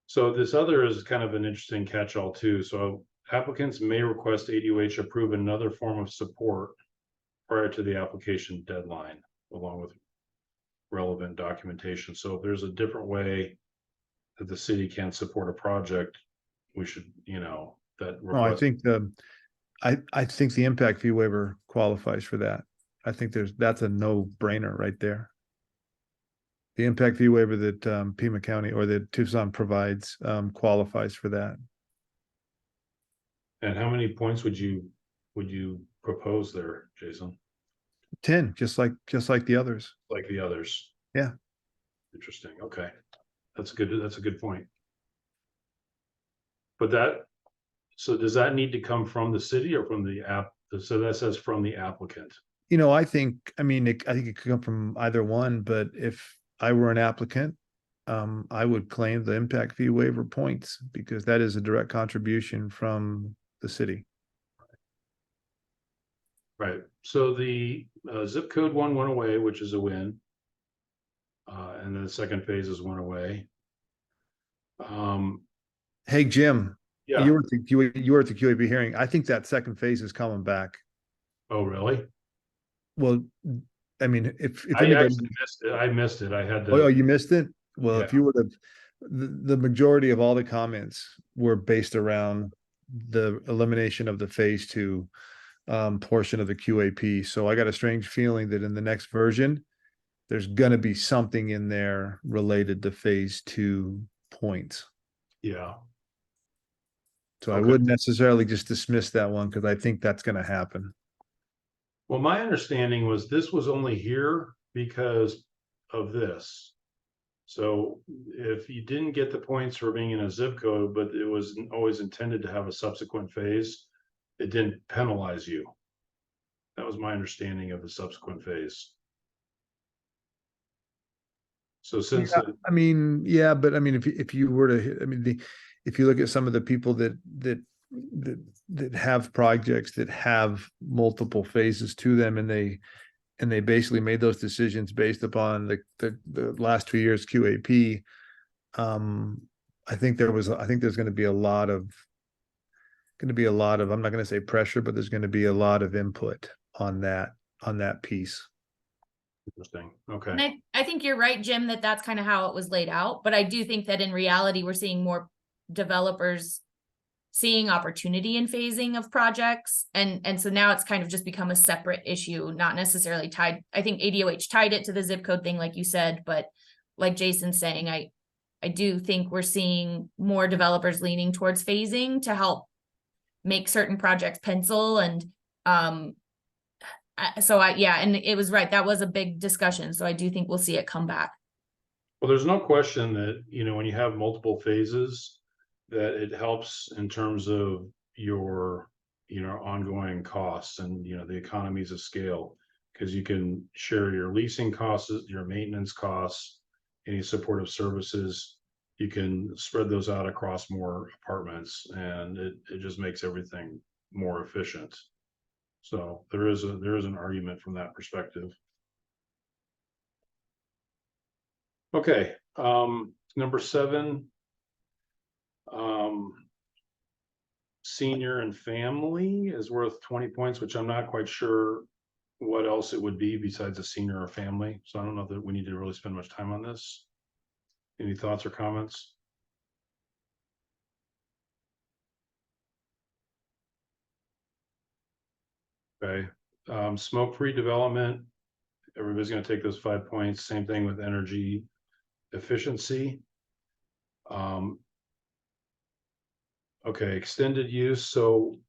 So this other is kind of an interesting catch-all too. So applicants may request ADOH approve another form of support prior to the application deadline, along with relevant documentation. So if there's a different way that the city can support a project, we should, you know, that. Oh, I think I think the impact fee waiver qualifies for that. I think that's a no-brainer right there. The impact fee waiver that Pima County or that Tucson provides qualifies for that. And how many points would you propose there, Jason? 10, just like the others. Like the others? Yeah. Interesting. Okay. That's good. That's a good point. But so does that need to come from the city or from the app? So that says from the applicant. You know, I think it could come from either one, but if I were an applicant, I would claim the impact fee waiver points because that is a direct contribution from the city. Right. So the zip code one went away, which is a win. And then the second phase is one away. Hey, Jim, Yeah. you were at the QAP hearing. I think that second phase is coming back. Oh, really? Well, I mean, if I anybody actually missed it. I missed it. I had to. Oh, you missed it? Well, if Yeah. you would have, the majority of all the comments were based around the elimination of the phase 2 portion of the QAP. So I got a strange feeling that in the next version, there's gonna be something in there related to phase 2 points. Yeah, So I Okay. wouldn't necessarily just dismiss that one because I think that's gonna happen. well, my understanding was this was only here because of this. So if you didn't get the points for being in a zip code, but it was always intended to have a subsequent phase, it didn't penalize you. That was my understanding of the subsequent phase. So since, Yeah, I mean, yeah, but I mean, if you were to, I mean, if you look at some of the people that have projects that have multiple phases to them, and they basically made those decisions based upon the last 2 years QAP. I think there's going to be a lot of, I'm not going to say pressure, but there's going to be a lot of input on that piece. interesting, And okay, I think you're right, Jim, that that's kind of how it was laid out, but I do think that in reality, we're seeing more developers seeing opportunity in phasing of projects. And so now it's kind of just become a separate issue, not necessarily tied. I think ADOH tied it to the zip code thing, like you said, but like Jason's saying, I do think we're seeing more developers leaning towards phasing to help make certain projects pencil. And yeah, and it was right. That was a big discussion. So I do think we'll see it come back. well, there's no question that, when you have multiple phases, that it helps in terms of your, ongoing costs and, the economies of scale. Because you can share your leasing costs, your maintenance costs, any supportive services. You can spread those out across more apartments, and it just makes everything more efficient. So there is an argument from that perspective. Okay, number 7. Senior and family is worth 20 points, which I'm not quite sure what else it would be besides a senior or family. So I don't know that we need to really spend much time on this. Any thoughts or comments? Okay, smoke-free development. Everybody's gonna take those 5 points. Same thing with energy efficiency. Okay, extended use. So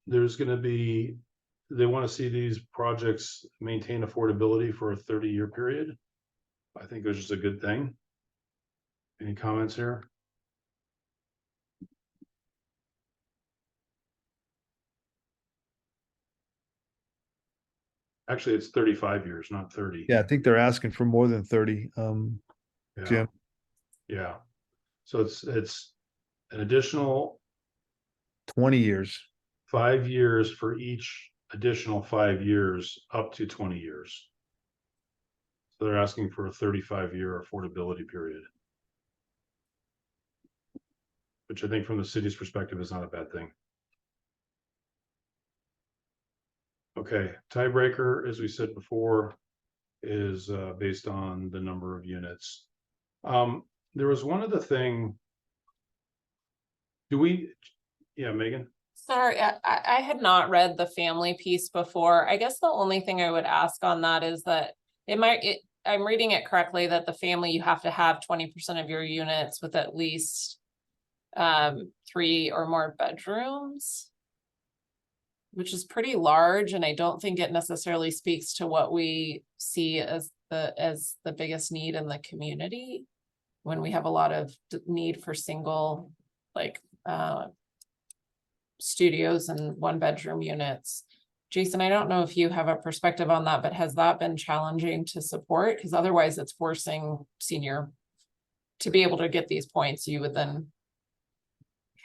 there's gonna be, they want to see these projects maintain affordability for a 30-year period. I think it's just a good thing. Any comments here? Actually, it's 35 years, not 30. Yeah, I think they're asking for more than 30. Yeah. Jim. Yeah. So it's an additional 20 years. 5 years for each additional 5 years, up to 20 years. So they're asking for a 35-year affordability period, which I think from the city's perspective is not a bad thing. Okay, tiebreaker, as we said before, is based on the number of units. There was one other thing. Yeah, Megan? Sorry, I had not read the family piece before. I guess the only thing I would ask on that is that I'm reading it correctly, that the family, you have to have 20% of your units with at least 3 or more bedrooms, which is pretty large, and I don't think it necessarily speaks to what we see as the biggest need in the community, when we have a lot of need for single, like studios and 1-bedroom units. Jason, I don't know if you have a perspective on that, but has that been challenging to support? Because otherwise it's forcing senior to be able to get these points. You would then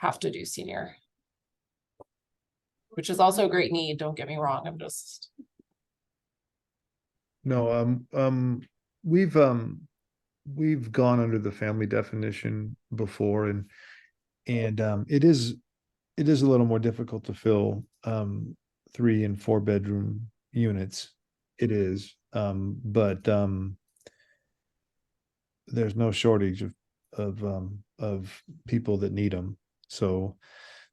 have to do senior, which is also a great need. Don't get me wrong. I'm just. No, we've gone under the family definition before, and it is a little more difficult to fill 3 and 4 bedroom units. It is, but there's no shortage of people that need them. So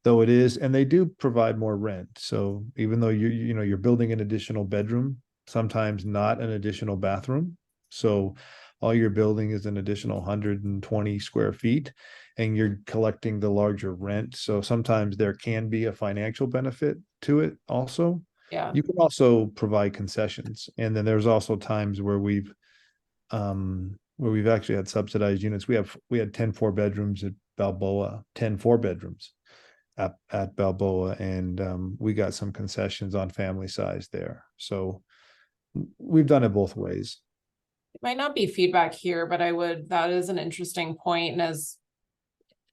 though it is, and they do provide more rent. So even though you're building an additional bedroom, sometimes not an additional bathroom, So all you're building is an additional 120 square feet and you're collecting the larger rent. So sometimes there can be a financial benefit to it also. Yeah, You can also provide concessions. And then there's also times where we've actually had subsidized units. We had 10 4-bedrooms at Balboa, 10 4-bedrooms at Balboa, and we got some concessions on family size there. So we've done it both ways. it might not be feedback here, but that is an interesting point. And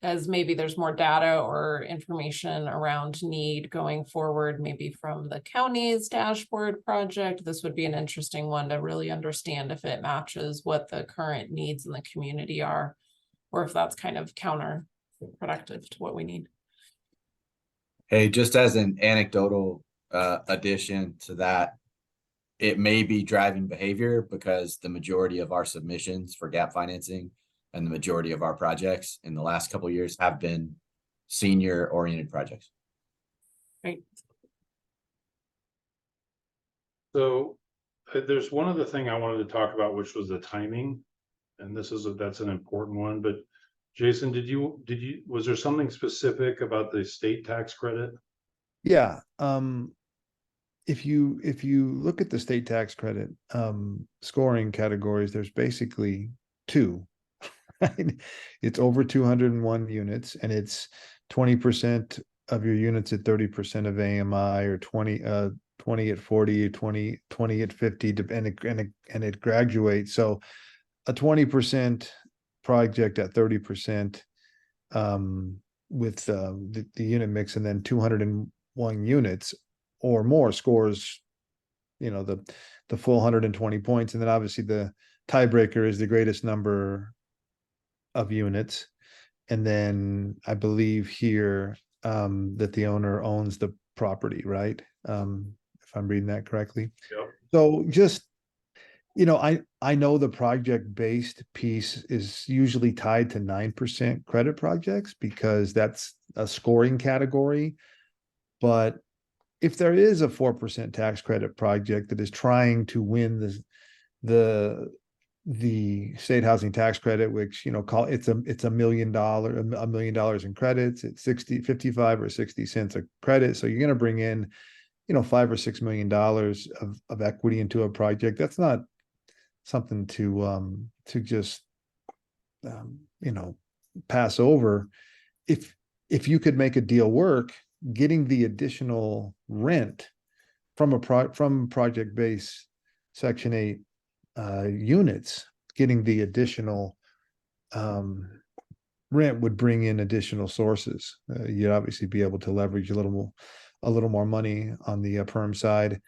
as maybe there's more data or information around need going forward, maybe from the county's dashboard project, this would be an interesting one to really understand if it matches what the current needs in the community are, or if that's kind of counterproductive to what we need. Hey, just as an anecdotal addition to that, it may be driving behavior because the majority of our submissions for gap financing and the majority of our projects in the last couple of years have been senior oriented projects. Right. So there's one other thing I wanted to talk about, which was the timing. And that's an important one, but Jason, was there something specific about the state tax credit? Yeah. If you look at the state tax credit scoring categories, there's basically two. Right? It's over 201 units, and it's 20% of your units at 30% of AMI, or 20 at 40, 20 at 50, and it graduates. So a 20% project at 30% with the unit mix, and then 201 units or more scores, the full 120 points. And then obviously the tiebreaker is the greatest number of units. And then I believe here that the owner owns the property, right? If I'm reading that correctly. Yep. So just, I know the project-based piece is usually tied to 9% credit projects because that's a scoring category. But if there is a 4% tax credit project that is trying to win the state housing tax credit, which it's $1 million, $1 million in credits, it's 55 or 60 cents a credit. So you're going to bring in, $5 or $6 million of equity into a project. That's not something to just pass over. If you could make a deal work, getting the additional rent from project-based Section 8 units, getting the additional rent would bring in additional sources. You'd obviously be able to leverage a little more money on the perm side.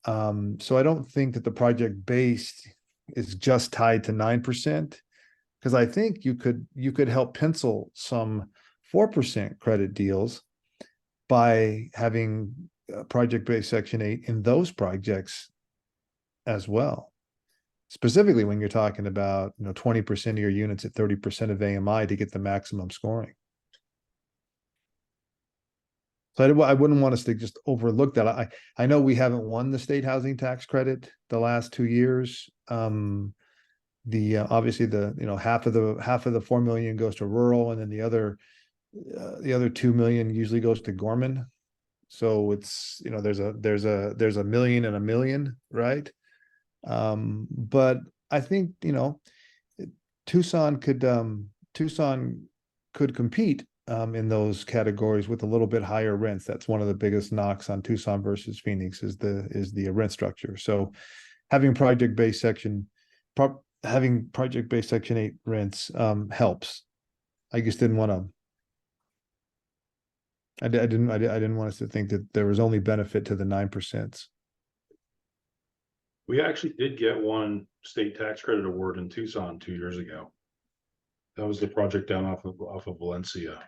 So I don't think that the project-based is just tied to 9%, because I think you could help pencil some 4% credit deals by having project-based Section 8 in those projects as well. Specifically when you're talking about 20% of your units at 30% of AMI to get the maximum scoring. So I wouldn't want us to just overlook that. I know we haven't won the state housing tax credit the last 2 years. Obviously half of the 4 million goes to rural, and then the other 2 million usually goes to Gorman. So it's there's a million and a million, right? But I think Tucson could compete in those categories with a little bit higher rents. That's one of the biggest knocks on Tucson versus Phoenix is the rent structure. So having project-based Section 8 rents helps. I just didn't want to. I didn't want us to think that there was only benefit to the 9%. We actually did get one state tax credit award in Tucson 2 years ago. That was the project down off of Valencia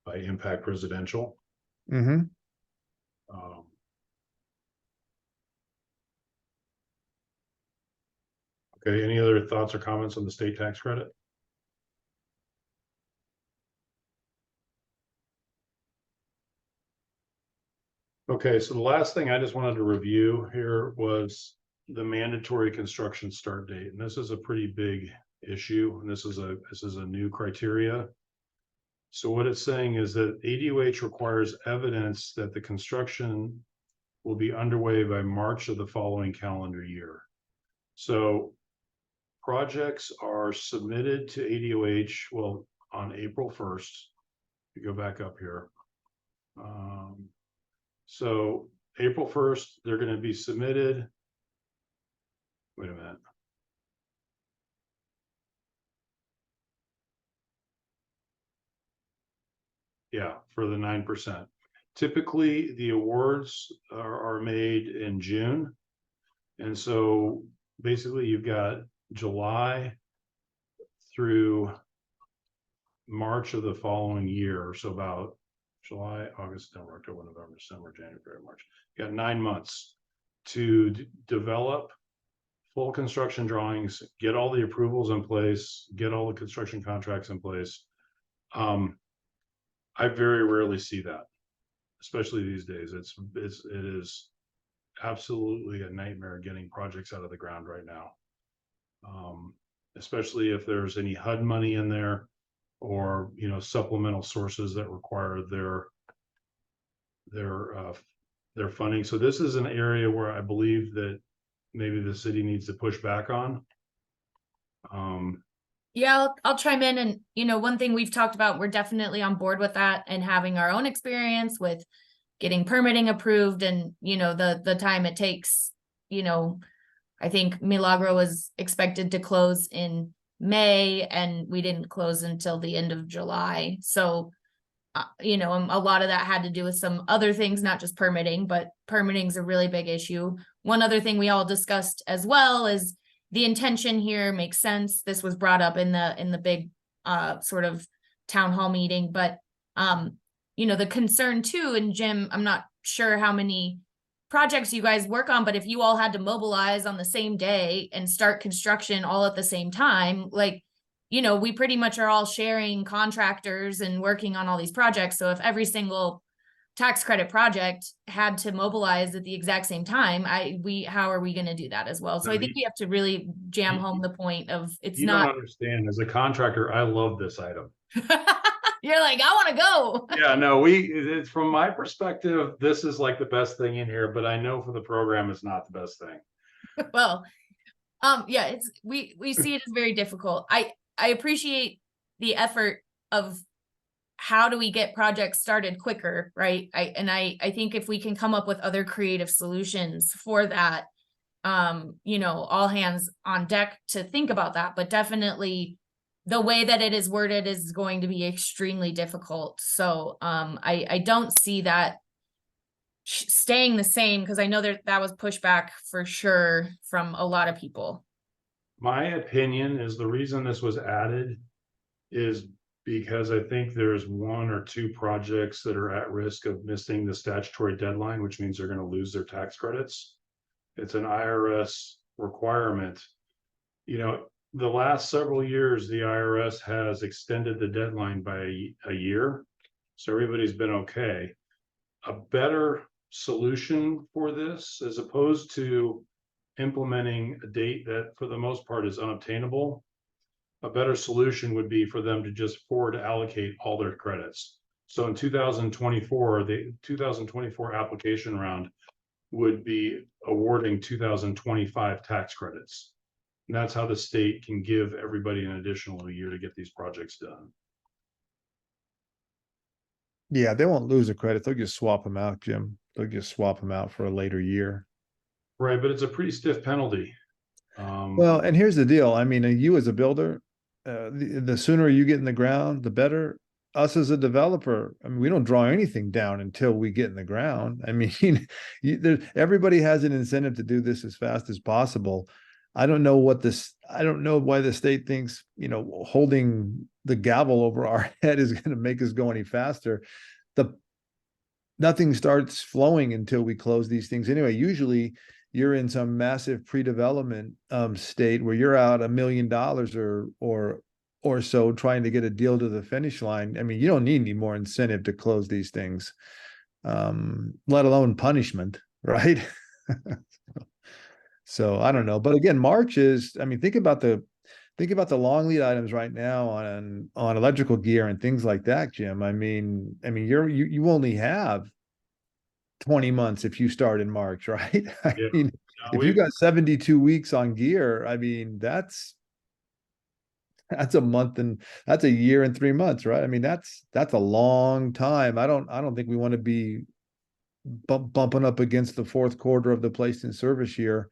by Impact Residential. Mm-hmm. Okay, any other thoughts or comments on the state tax credit? Okay, so the last thing I just wanted to review here was the mandatory construction start date, and this is a pretty big issue, and this is a new criteria. So what it's saying is that ADOH requires evidence that the construction will be underway by March of the following calendar year. So projects are submitted to ADOH, well, on April 1st. You go back up here. So April 1st, they're going to be submitted. Wait a minute. Yeah, for the 9%. Typically, the awards are made in June. And so basically you've got July through March of the following year. So about July, August, September, October, November, December, January, February, March. You got 9 months to develop full construction drawings, get all the approvals in place, get all the construction contracts in place. I very rarely see that, especially these days. It is absolutely a nightmare getting projects out of the ground right now. Especially if there's any HUD money in there, or supplemental sources that require their funding. So this is an area where I believe that maybe the city needs to push back on. Yeah, I'll chime in. And, one thing we've talked about, we're definitely on board with that and having our own experience with getting permitting approved and, the time it takes. I think Milagro was expected to close in May and we didn't close until the end of July. So, a lot of that had to do with some other things, not just permitting, but permitting is a really big issue. One other thing we all discussed as well is the intention here makes sense. This was brought up in the big sort of town hall meeting, but the concern too, and Jim, I'm not sure how many projects you guys work on, but if you all had to mobilize on the same day and start construction all at the same time, we pretty much are all sharing contractors and working on all these projects. So if every single tax credit project had to mobilize at the exact same time, how are we going to do that as well? So I think we have to really jam home the point of it's you not. Don't understand. As a contractor, I love this item. You're like, I want to go. Yeah, no, it's from my perspective, this is like the best thing in here, but I know for the program, it's not the best thing. Well, yeah, we see it as very difficult. I appreciate the effort of how do we get projects started quicker, right? I think if we can come up with other creative solutions for that, all hands on deck to think about that, but definitely the way that it is worded is going to be extremely difficult. So I don't see that staying the same, because I know that was pushback for sure from a lot of people. My opinion is the reason this was added is because I think there's 1 or 2 projects that are at risk of missing the statutory deadline, which means they're going to lose their tax credits. It's an IRS requirement. The last several years, the IRS has extended the deadline by a year. So everybody's been okay. A better solution for this, as opposed to implementing a date that for the most part is unobtainable, a better solution would be for them to just forward allocate all their credits. So in 2024, the 2024 application round would be awarding 2025 tax credits. And that's how the state can give everybody an additional year to get these projects done. Yeah, they won't lose the credits. They'll just swap them out, Jim. They'll just swap them out for a later year. Right, but it's a pretty stiff penalty. Well, and here's the deal. I mean, you as a builder, the sooner you get in the ground, the better. Us as a developer, I mean, we don't draw anything down until we get in the ground. I mean, everybody has an incentive to do this as fast as possible. I don't know why the state thinks, holding the gavel over our head is going to make us go any faster. Nothing starts flowing until we close these things anyway. Usually you're in some massive pre-development state where you're out $1 million or so trying to get a deal to the finish line. I mean, you don't need any more incentive to close these things, let alone punishment, right? So I don't know, but again, March is, I mean, think about the long lead items right now on electrical gear and things like that, Jim. I mean, you only have 20 months if you start in March, right? I Yeah. mean, if you got 72 weeks on gear, I mean, that's a month and that's a year and 3 months, right? I mean, that's a long time. I don't think we want to be bumping up against the fourth quarter of the placed in service year.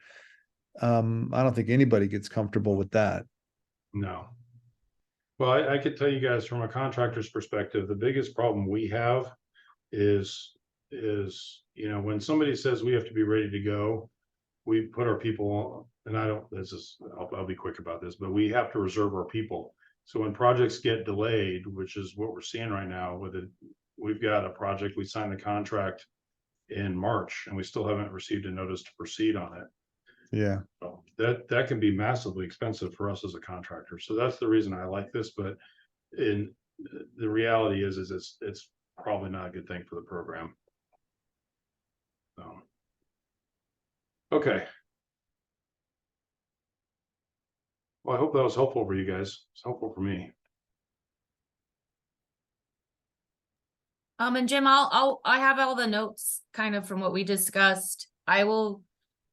I don't think anybody gets comfortable with that. No. Well, I could tell you guys from a contractor's perspective, the biggest problem we have is, when somebody says we have to be ready to go, we put our people on, and I'll be quick about this, but we have to reserve our people. So when projects get delayed, which is what we're seeing right now we've got a project, we signed the contract in March and we still haven't received a notice to proceed on it. Yeah. So that can be massively expensive for us as a contractor. So that's the reason I like this, but the reality is it's probably not a good thing for the program. So, okay. Well, I hope that was helpful for you guys. It's helpful for me. And Jim, I have all the notes kind of from what we discussed. I will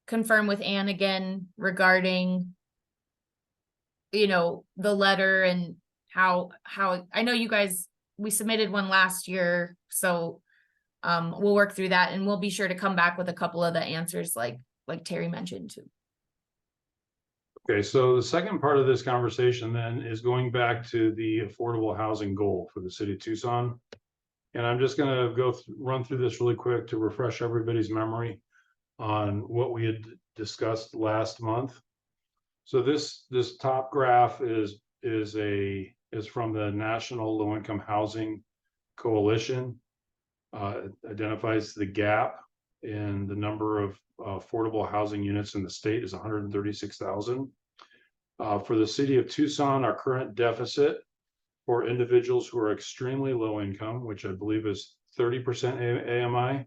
confirm with Anne again regarding, the letter and how I know you guys, we submitted one last year, so we'll work through that and we'll be sure to come back with a couple of the answers like Terry mentioned too. Okay, so the second part of this conversation then is going back to the affordable housing goal for the city of Tucson. And I'm just gonna run through this really quick to refresh everybody's memory on what we had discussed last month. So this top graph is from the National Low Income Housing Coalition. It identifies the gap in the number of affordable housing units in the state is 136,000. For the city of Tucson, our current deficit for individuals who are extremely low income, which I believe is 30% AMI,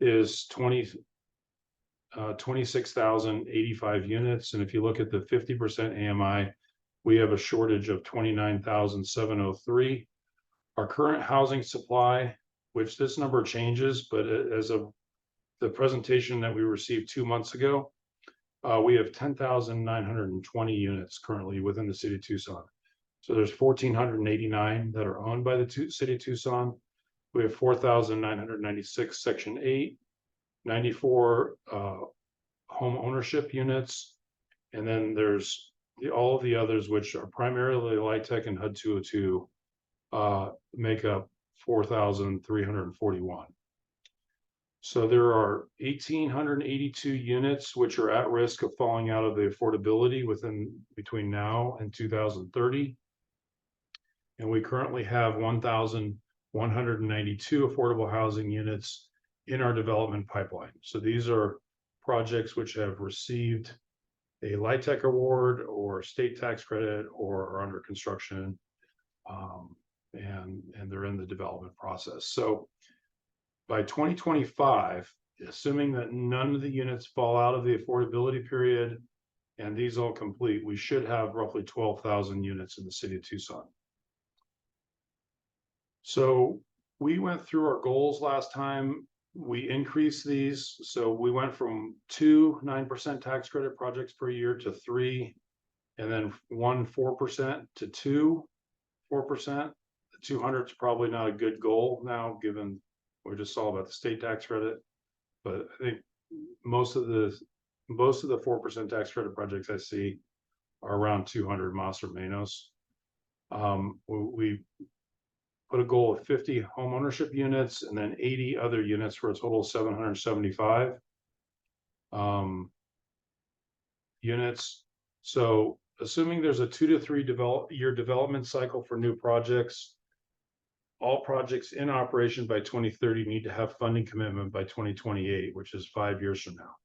is 26,085 units. And if you look at the 50% AMI, we have a shortage of 29,703. Our current housing supply, which this number changes, but as of the presentation that we received 2 months ago, we have 10,920 units currently within the city of Tucson. So there's 1,489 that are owned by the city of Tucson. We have 4,996 Section 8, 94 home ownership units, and then there's all of the others, which are primarily LIHTC and HUD 202, make up 4,341. So there are 1,882 units which are at risk of falling out of the affordability between now and 2030. And we currently have 1,192 affordable housing units in our development pipeline. So these are projects which have received a LIHTC award or state tax credit or are under construction, and they're in the development process. So by 2025, assuming that none of the units fall out of the affordability period and these all complete, we should have roughly 12,000 units in the city of Tucson. So we went through our goals last time. We increased these. So we went from 2 9% tax credit projects per year to 3, and then 1 4% to 2 4%. The 200 is probably not a good goal now, given we just saw about the state tax credit. But I think most of the 4% tax credit projects I see are around 200 Mas or Menos. We put a goal of 50 home ownership units and then 80 other units for a total of 775 units. So assuming there's a 2 to 3 year development cycle for new projects, all projects in operation by 2030 need to have funding commitment by 2028, which is 5 years from now.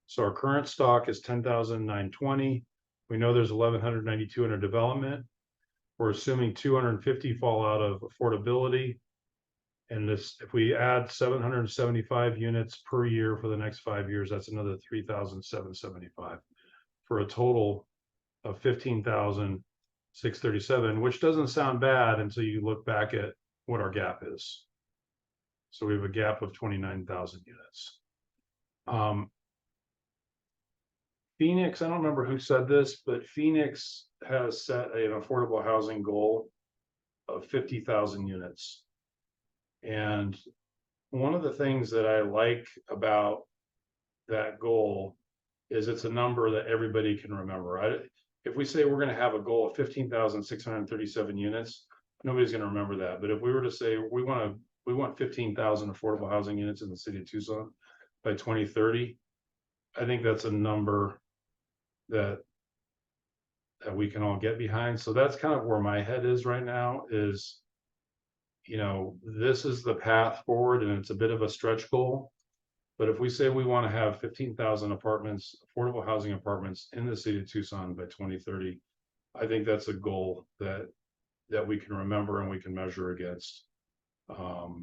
So our current stock is 10,920. We know there's 1,192 in our development. We're assuming 250 fall out of affordability And this, if we add 775 units per year for the next 5 years, that's another 3,775 for a total of 15,637, which doesn't sound bad until you look back at what our gap is. So we have a gap of 29,000 units. Phoenix, I don't remember who said this, but Phoenix has set an affordable housing goal of 50,000 units. And one of the things that I like about that goal is it's a number that everybody can remember. If we say we're going to have a goal of 15,637 units, nobody's going to remember that. But if we were to say we want 15,000 affordable housing units in the city of Tucson by 2030, I think that's a number that we can all get behind. So that's kind of where my head is right now is, you know, this is the path forward and it's a bit of a stretch goal. But if we say we want to have 15,000 apartments, affordable housing apartments in the city of Tucson by 2030, I think that's a goal that we can remember and we can measure against. So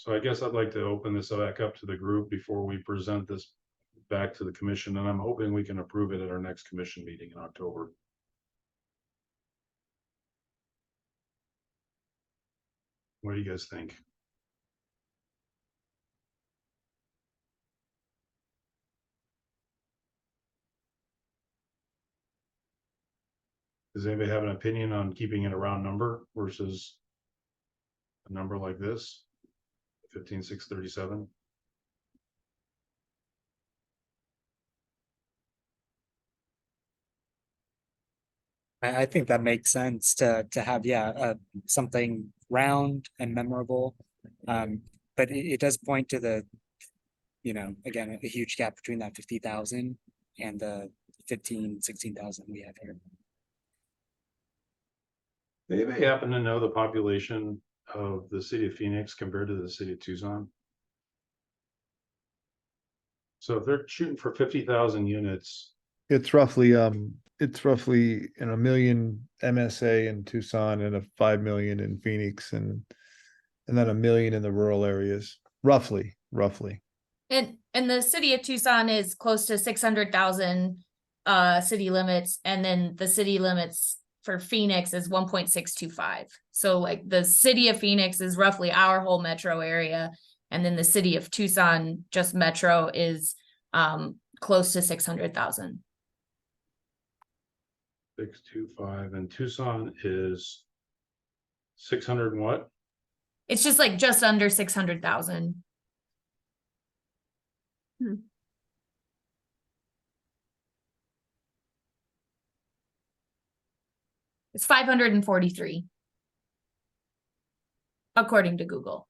I guess I'd like to open this back up to the group before we present this back to the commission, and I'm hoping we can approve it at our next commission meeting in October. What do you guys think? Does anybody have an opinion on keeping it a round number versus a number like this, 15,637? I think that makes sense to have, something round and memorable. But it does point to the, again, a huge gap between that 50,000 and the 16,000 we have here. Anybody happen to know the population of the city of Phoenix compared to the city of Tucson? So if they're shooting for 50,000 units, It's roughly in 1 million MSA in Tucson and 5 million in Phoenix and then 1 million in the rural areas, roughly. And the city of Tucson is close to 600,000 city limits, and then the city limits for Phoenix is 1.625. So like the city of Phoenix is roughly our whole metro area, and then the city of Tucson, just metro, is close to 600,000. 625, and Tucson is 600 and what? It's just like just under 600,000. It's 543, according to Google.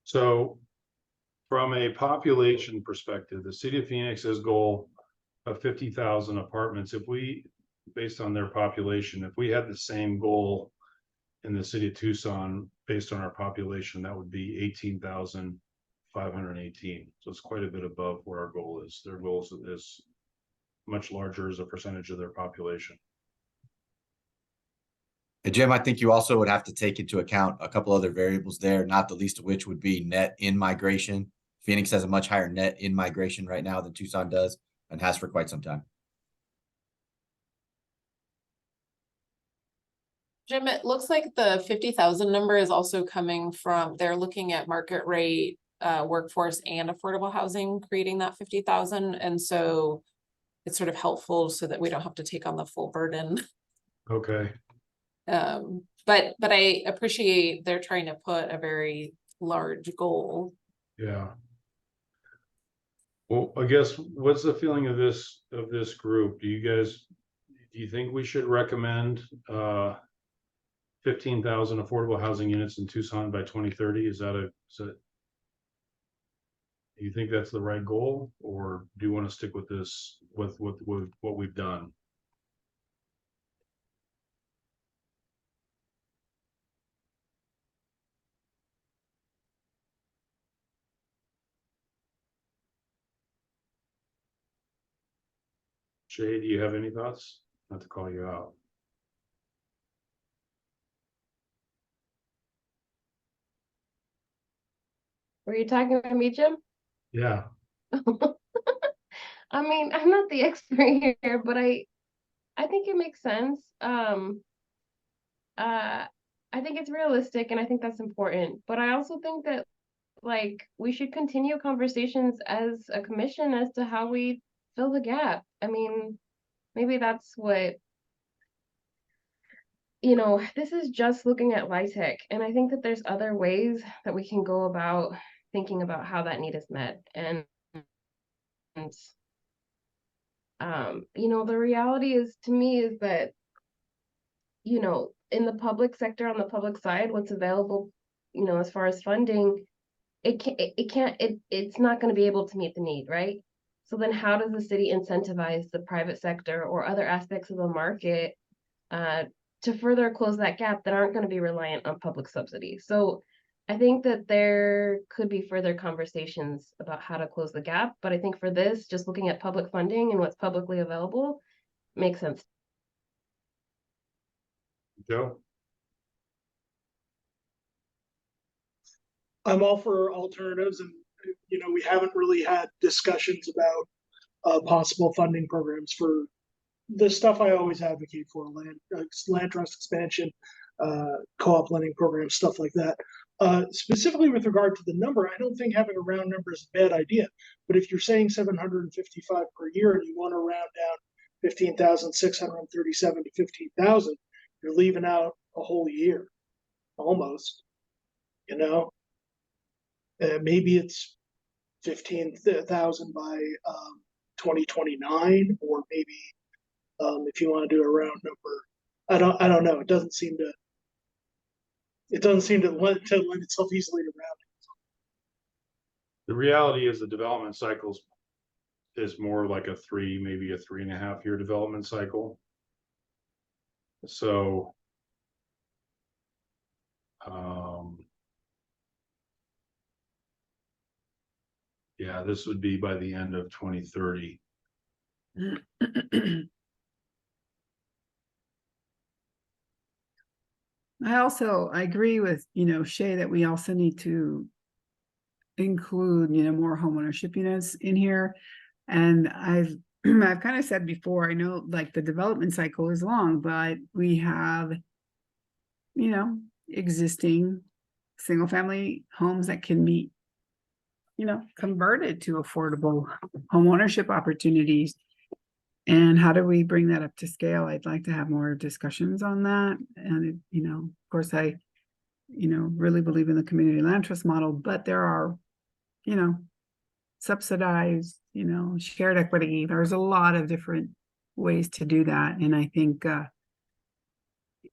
So from a population perspective, the city of Phoenix's goal of 50,000 apartments, if we, based on their population, if we had the same goal in the city of Tucson, based on our population, that would be 18,518. So it's quite a bit above where our goal is. Their goal is much larger as a percentage of their population. And Jim, I think you also would have to take into account a couple other variables there, not the least of which would be net in migration. Phoenix has a much higher net in migration right now than Tucson does and has for quite some time. Jim, it looks like the 50,000 number is also coming from, they're looking at market rate, workforce and affordable housing, creating that 50,000. And so it's sort of helpful so that we don't have to take on the full burden. Okay. But I appreciate they're trying to put a very large goal. Yeah. Well, I guess what's the feeling of this group? Do you think we should recommend 15,000 affordable housing units in Tucson by 2030? Do you think that's the right goal, or do you want to stick with this with what we've done? Shay, do you have any thoughts Not to call you out. Were you talking to me, Jim? Yeah, I mean, I'm not the expert here, but I think it makes sense. I think it's realistic and I think that's important. But I also think that like we should continue conversations as a commission as to how we fill the gap. I mean, maybe that's what, you know, this is just looking at LIHTC, and I think that there's other ways that we can go about thinking about how that need is met. And you know, the reality is to me is that, you know, in the public sector, on the public side, what's available, you know, as far as funding, it's not going to be able to meet the need, right? So then how does the city incentivize the private sector or other aspects of the market to further close that gap that aren't going to be reliant on public subsidy? So I think that there could be further conversations about how to close the gap, but I think for this, just looking at public funding and what's publicly available makes sense. Joe. I'm all for alternatives, and you know, we haven't really had discussions about possible funding programs for the stuff I always advocate for: land trust expansion, co-op lending programs, stuff like that. Specifically with regard to the number, I don't think having a round number is a bad idea. But if you're saying 755 per year and you want to round down 15,637 to 15,000, you're leaving out a whole year, almost. You know. Maybe it's 15,000 by 2029, or maybe if you want to do a round number, I don't know. It doesn't seem to lend itself easily to rounding. The reality is the development cycles is more like a 3, maybe a 3.5 year development cycle. So yeah, this would be by the end of 2030. I agree with, you know, Shay, that we also need to include, you know, more homeownership units in here. And I've kind of said before, I know like the development cycle is long, but we have, you know, existing single family homes that can be, you know, converted to affordable homeownership opportunities. And how do we bring that up to scale? I'd like to have more discussions on that. And, you know, of course, I, you know, really believe in the community land trust model, but there are, you know, subsidized, you know, shared equity. There's a lot of different ways to do that. And I think,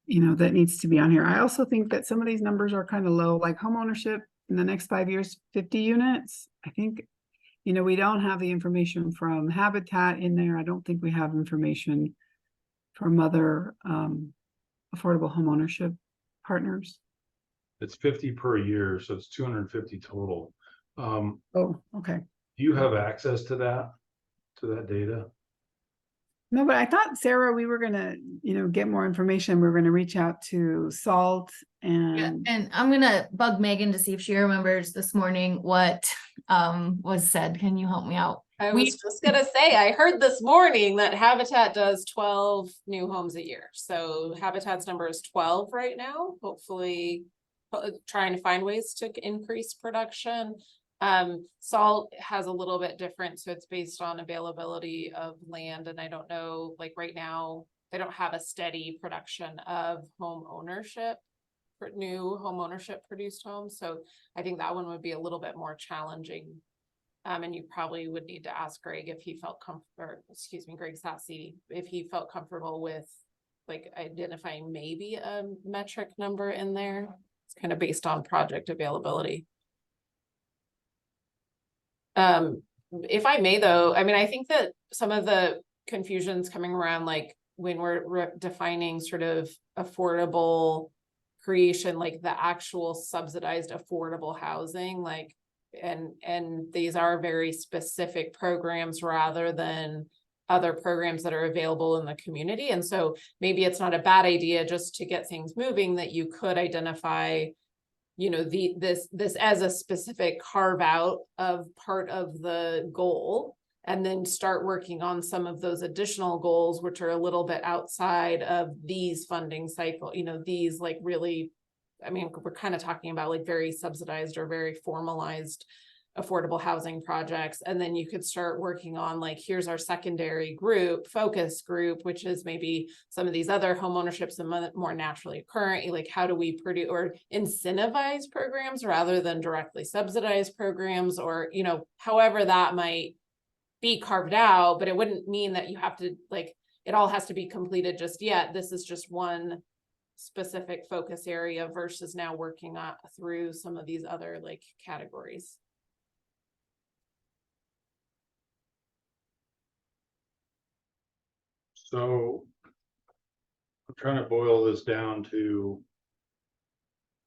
you know, that needs to be on here. I also think that some of these numbers are kind of low, like homeownership in the next 5 years, 50 units. I think, you know, we don't have the information from Habitat in there. I don't think we have information from other affordable homeownership partners. It's 50 per year, so it's 250 total. Oh, okay. Do you have access to that data? No, but I thought, Sarah, we were gonna, you know, get more information. We're gonna reach out to SALT and And I'm gonna bug Megan to see if she remembers this morning what was said. Can you help me out? I was just gonna say, I heard this morning that Habitat does 12 new homes a year. So Habitat's number is 12 right now, hopefully trying to find ways to increase production. SALT has a little bit different, so it's based on availability of land. And I don't know, like right now, they don't have a steady production of home ownership, for new home ownership produced homes. So I think that one would be a little bit more challenging. And you probably would need to ask Greg if he felt comfortable, excuse me, Greg Sassy, if he felt comfortable with like identifying maybe a metric number in there. It's kind of based on project availability. If I may though, I mean, I think that some of the confusions coming around, like when we're defining sort of affordable creation, like the actual subsidized affordable housing, like, and these are very specific programs rather than other programs that are available in the community. And so maybe it's not a bad idea just to get things moving, that you could identify, you know, this as a specific carve out of part of the goal, and then start working on some of those additional goals, which are a little bit outside of these funding cycle, you know, these like really, I mean, we're kind of talking about like very subsidized or very formalized affordable housing projects. And then you could start working on like, here's our secondary group, focus group, which is maybe some of these other homeownerships and more naturally occurring, like how do we produce or incentivize programs rather than directly subsidize programs, or, you know, however that might be carved out, but it wouldn't mean that you have to like, it all has to be completed just yet. This is just one specific focus area versus now working through some of these other like categories. So I'm trying to boil this down to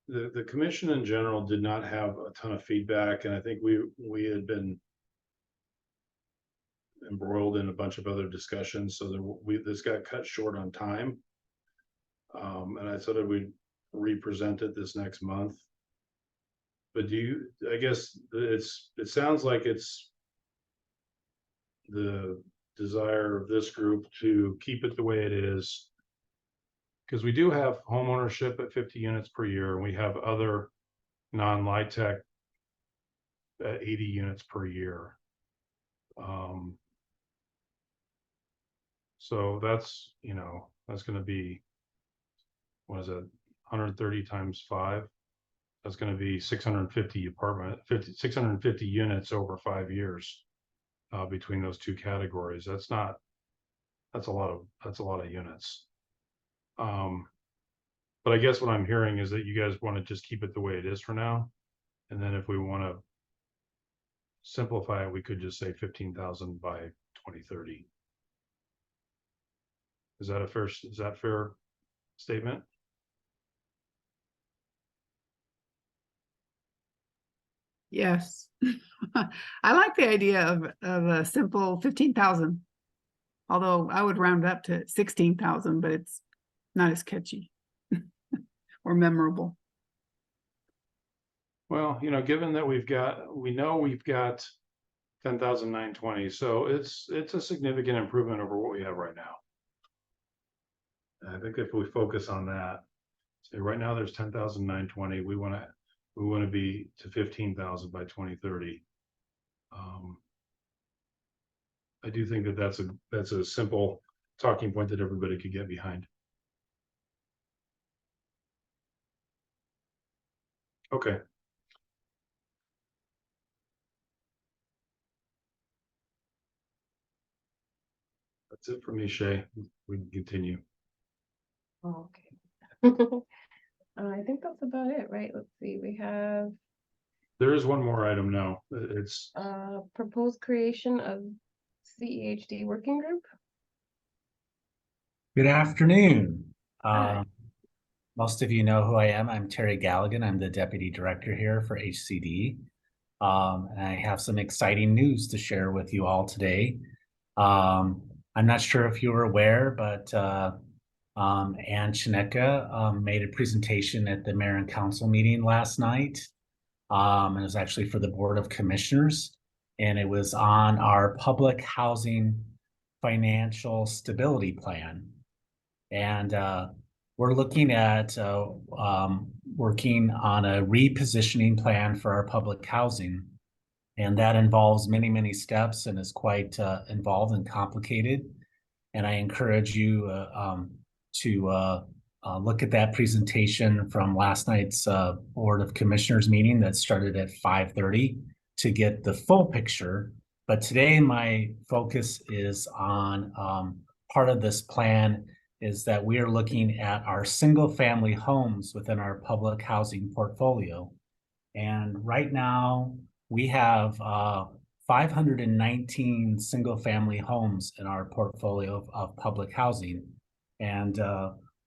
the commission in general did not have a ton of feedback, and I think we had been embroiled in a bunch of other discussions, so this got cut short on time. And I thought that we'd represent it this next month. But I guess it sounds like it's the desire of this group to keep it the way it is, because we do have homeownership at 50 units per year, and we have other non-LIHTC at 80 units per year. So that's, you know, that's going to be, what is it, 130 times 5? That's going to be 650 650 units over 5 years. Between those two categories, that's a lot of units. But I guess what I'm hearing is that you guys want to just keep it the way it is for now, and then if we want to simplify it, we could just say 15,000 by 2030. Is that a fair statement? Yes. I like the idea of a simple 15,000. Although I would round up to 16,000, but it's not as catchy or memorable. Well, you know, given that we know we've got 10,920, so it's a significant improvement over what we have right now. And I think if we focus on that, say right now there's 10,920, we want to be to 15,000 by 2030. I do think that that's a simple talking point that everybody could get behind. Okay. That's it for me, Shay. We can continue. Okay. I think that's about it, right? Let's see, we have There is one more item now. It's proposed creation of CEHD working group. Good afternoon. Hi. Most of you know who I am. I'm Terry Galligan. I'm the Deputy Director here for HCD. And I have some exciting news to share with you all today. I'm not sure if you were aware, but Ann Chineka made a presentation at the Mayor and Council meeting last night. It was actually for the Board of Commissioners, and it was on our public housing financial stability plan. And we're looking at working on a repositioning plan for our public housing. And that involves many, many steps and is quite involved and complicated. And I encourage you to look at that presentation from last night's Board of Commissioners meeting that started at 5:30 to get the full picture. But today my focus is on part of this plan is that we are looking at our single family homes within our public housing portfolio. And right now we have 519 single family homes in our portfolio of public housing. And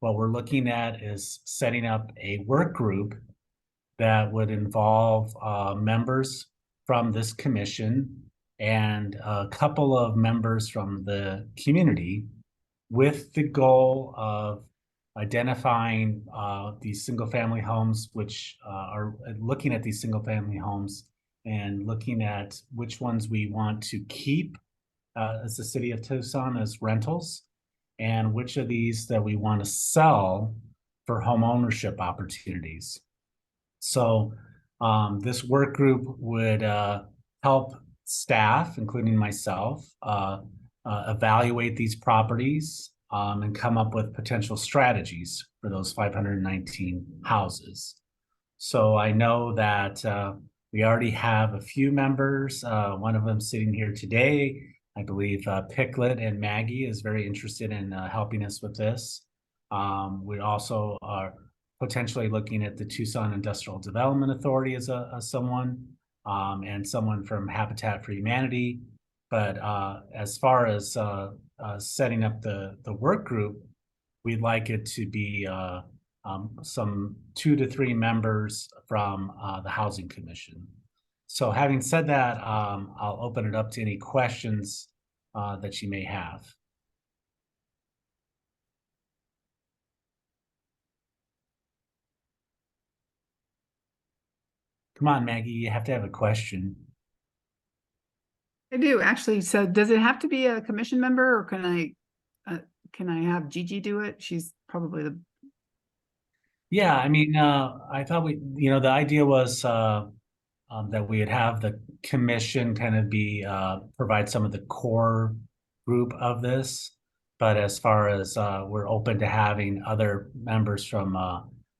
what we're looking at is setting up a work group that would involve members from this commission and a couple of members from the community with the goal of identifying these single family homes, which are looking at these single family homes and looking at which ones we want to keep as the city of Tucson as rentals, and which of these that we want to sell for home ownership opportunities. So this work group would help staff, including myself, evaluate these properties and come up with potential strategies for those 519 houses. So I know that we already have a few members, one of them sitting here today. I believe Picklet and Maggie is very interested in helping us with this. We also are potentially looking at the Tucson Industrial Development Authority as someone, and someone from Habitat for Humanity. But as far as setting up the work group, we'd like it to be some 2 to 3 members from the Housing Commission. So having said that, I'll open it up to any questions that you may have. Come on, Maggie, you have to have a question. I do actually. So does it have to be a commission member, or can I have Gigi do it? She's probably the. Yeah, I mean, I thought the idea was that we would have the commission kind of be provide some of the core group of this. But as far as we're open to having other members from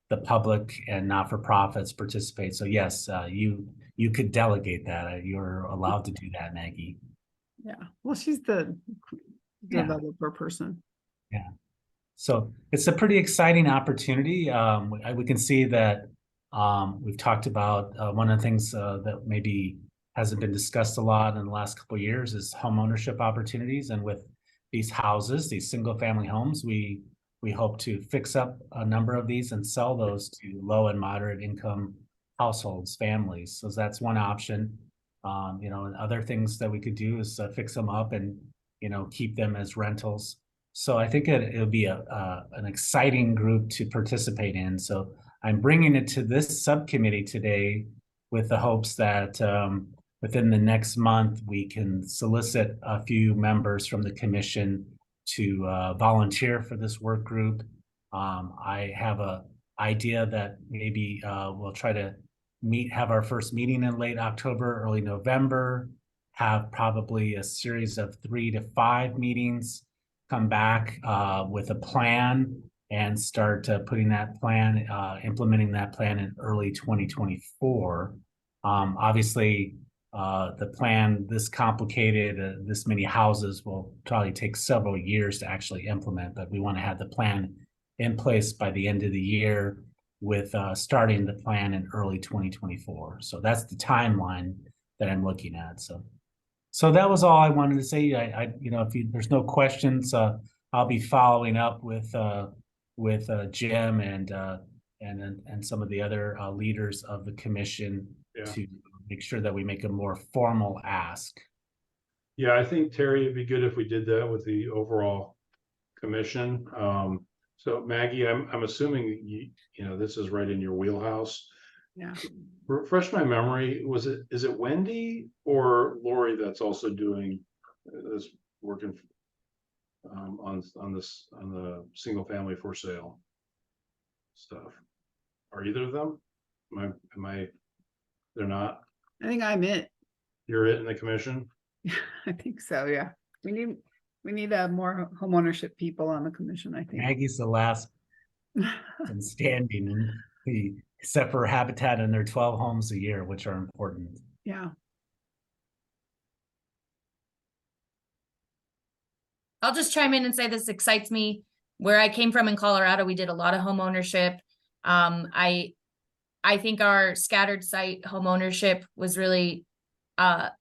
the public and not-for-profits participate. So yes, you could delegate that. You're allowed to do that, Maggie. Yeah, well, she's the developer person. Yeah. So it's a pretty exciting opportunity. We can see that we've talked about one of the things that maybe hasn't been discussed a lot in the last couple of years is home ownership opportunities. And with these houses, these single family homes, we hope to fix up a number of these and sell those to low and moderate income households, families. So that's one option. And other things that we could do is fix them up and, keep them as rentals. So I think it'll be an exciting group to participate in. So I'm bringing it to this subcommittee today with the hopes that within the next month, we can solicit a few members from the commission to volunteer for this work group. I have an idea that maybe we'll try to have our first meeting in late October, early November, have probably a series of 3 to 5 meetings, come back with a plan and start putting that plan, implementing that plan in early 2024. Obviously, the plan this complicated, this many houses will probably take several years to actually implement, but we want to have the plan in place by the end of the year with starting the plan in early 2024. So that's the timeline that I'm looking at. So that was all I wanted to say. If there's no questions, I'll be following up with Jim and some of the other leaders of the commission to make sure that we make a more formal ask. Yeah, I think, Terry, it'd be good if we did that with the overall commission. So Maggie, I'm assuming this is right in your wheelhouse. Yeah. Refresh my memory. Is it Wendy or Lori that's also doing this, working on the single family for sale stuff? Are either of them? They're not? I think I'm it. You're it in the commission? I think so. Yeah. We need more homeownership people on the commission, I think. Maggie's the last in standing, except for Habitat and their 12 homes a year, which are important. Yeah. I'll just chime in and say this excites me. Where I came from in Colorado, we did a lot of home ownership. I think our scattered site home ownership was really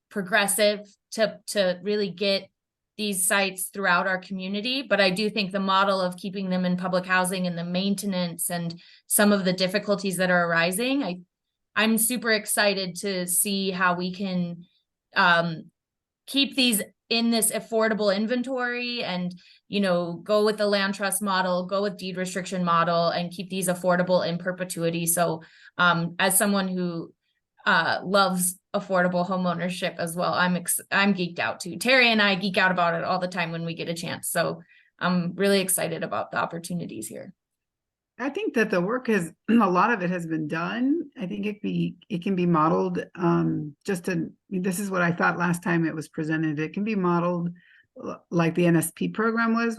progressive to really get these sites throughout our community. But I do think the model of keeping them in public housing and the maintenance and some of the difficulties that are arising, I'm super excited to see how we can keep these in this affordable inventory and, you know, go with the land trust model, go with deed restriction model, and keep these affordable in perpetuity. So as someone who loves affordable home ownership as well, I'm geeked out too. Terry and I geek out about it all the time when we get a chance. So I'm really excited about the opportunities here. I think that the work a lot of it has been done. I think it can be modeled, this is what I thought last time it was presented. It can be modeled like the NSP program was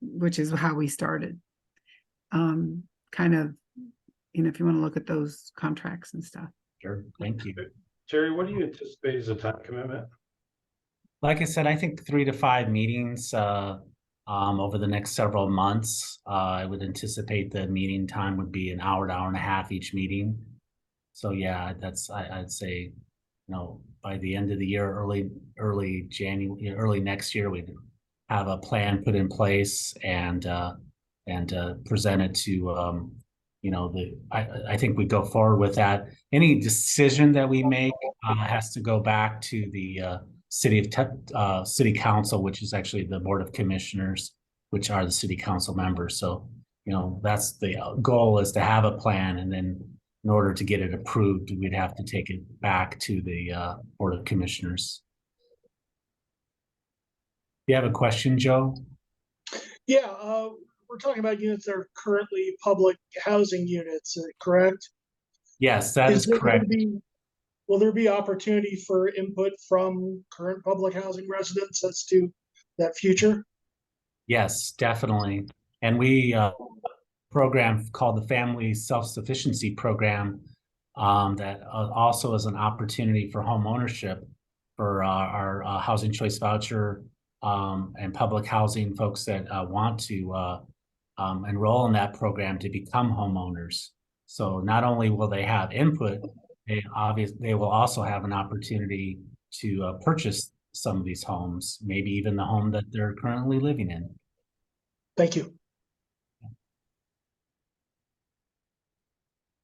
which is how we started. Kind of, if you want to look at those contracts and stuff. Sure, thank you. Terry, what do you anticipate as a time commitment? Like I said, I think 3 to 5 meetings over the next several months. I would anticipate the meeting time would be an hour to hour and a half each meeting. So yeah, I'd say, by the end of the year, early January, early next year, we'd have a plan put in place and present it to I think we go forward with that. Any decision that we make has to go back to the city council, which is actually the board of commissioners, which are the city council members. So, that's the goal, is to have a plan, and then in order to get it approved, we'd have to take it back to the board of commissioners. You have a question, Joe? Yeah, we're talking about units that are currently public housing units, correct? Yes, that is correct. Will there be opportunity for input from current public housing residents as to that future? Yes, definitely. And we program called the Family Self-Sufficiency Program that also is an opportunity for home ownership for our housing choice voucher and public housing folks that want to enroll in that program to become homeowners. So not only will they have input, they will also have an opportunity to purchase some of these homes, maybe even the home that they're currently living in. Thank you.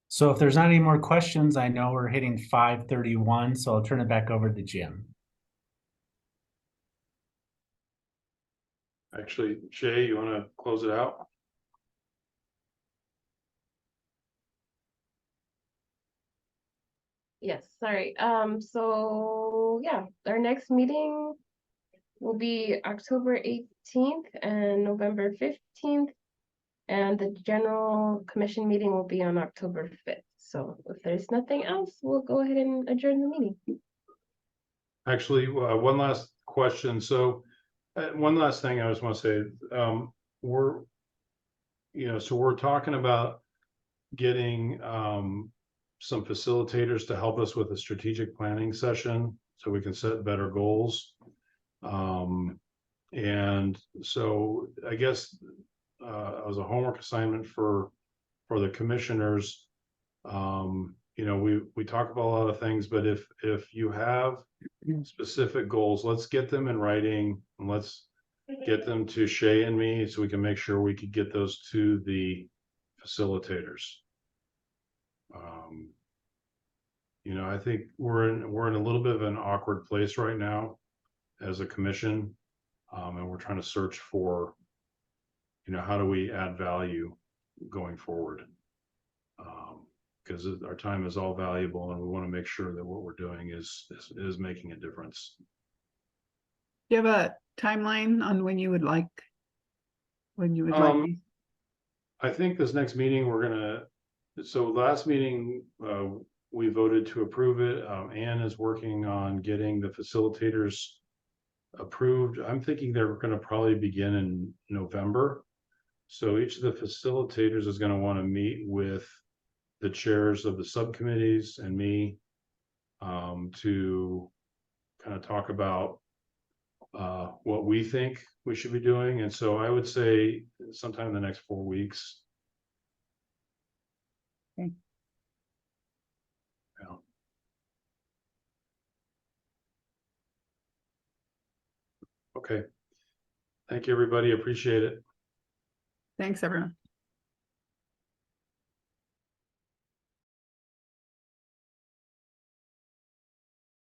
So if there's not any more questions, I know we're hitting 5:31, so I'll turn it back over to Jim. Actually, Shay, you want to close it out? Yes, sorry. So yeah, our next meeting will be October 18th and November 15th. And the general commission meeting will be on October 5th. So if there's nothing else, we'll go ahead and adjourn the meeting. Actually, one last question. So one last thing I just want to say, we're talking about getting some facilitators to help us with a strategic planning session so we can set better goals. And so I guess as a homework assignment for the commissioners, we talk about a lot of things, but if you have specific goals, let's get them in writing and let's get them to Shay and me so we can make sure we could get those to the facilitators. I think we're in a little bit of an awkward place right now as a commission, and we're trying to search for, how do we add value going forward? Because our time is all valuable, and we want to make sure that what we're doing is making a difference. Do you have a timeline on when you would like? I think this next meeting so last meeting we voted to approve it. Anne is working on getting the facilitators approved. I'm thinking they're going to probably begin in November. So each of the facilitators is going to want to meet with the chairs of the subcommittees and me to kind of talk about what we think we should be doing. And so I would say sometime in the next 4 weeks. Okay. Yeah. Okay. Thank you, everybody. Appreciate it. Thanks, everyone.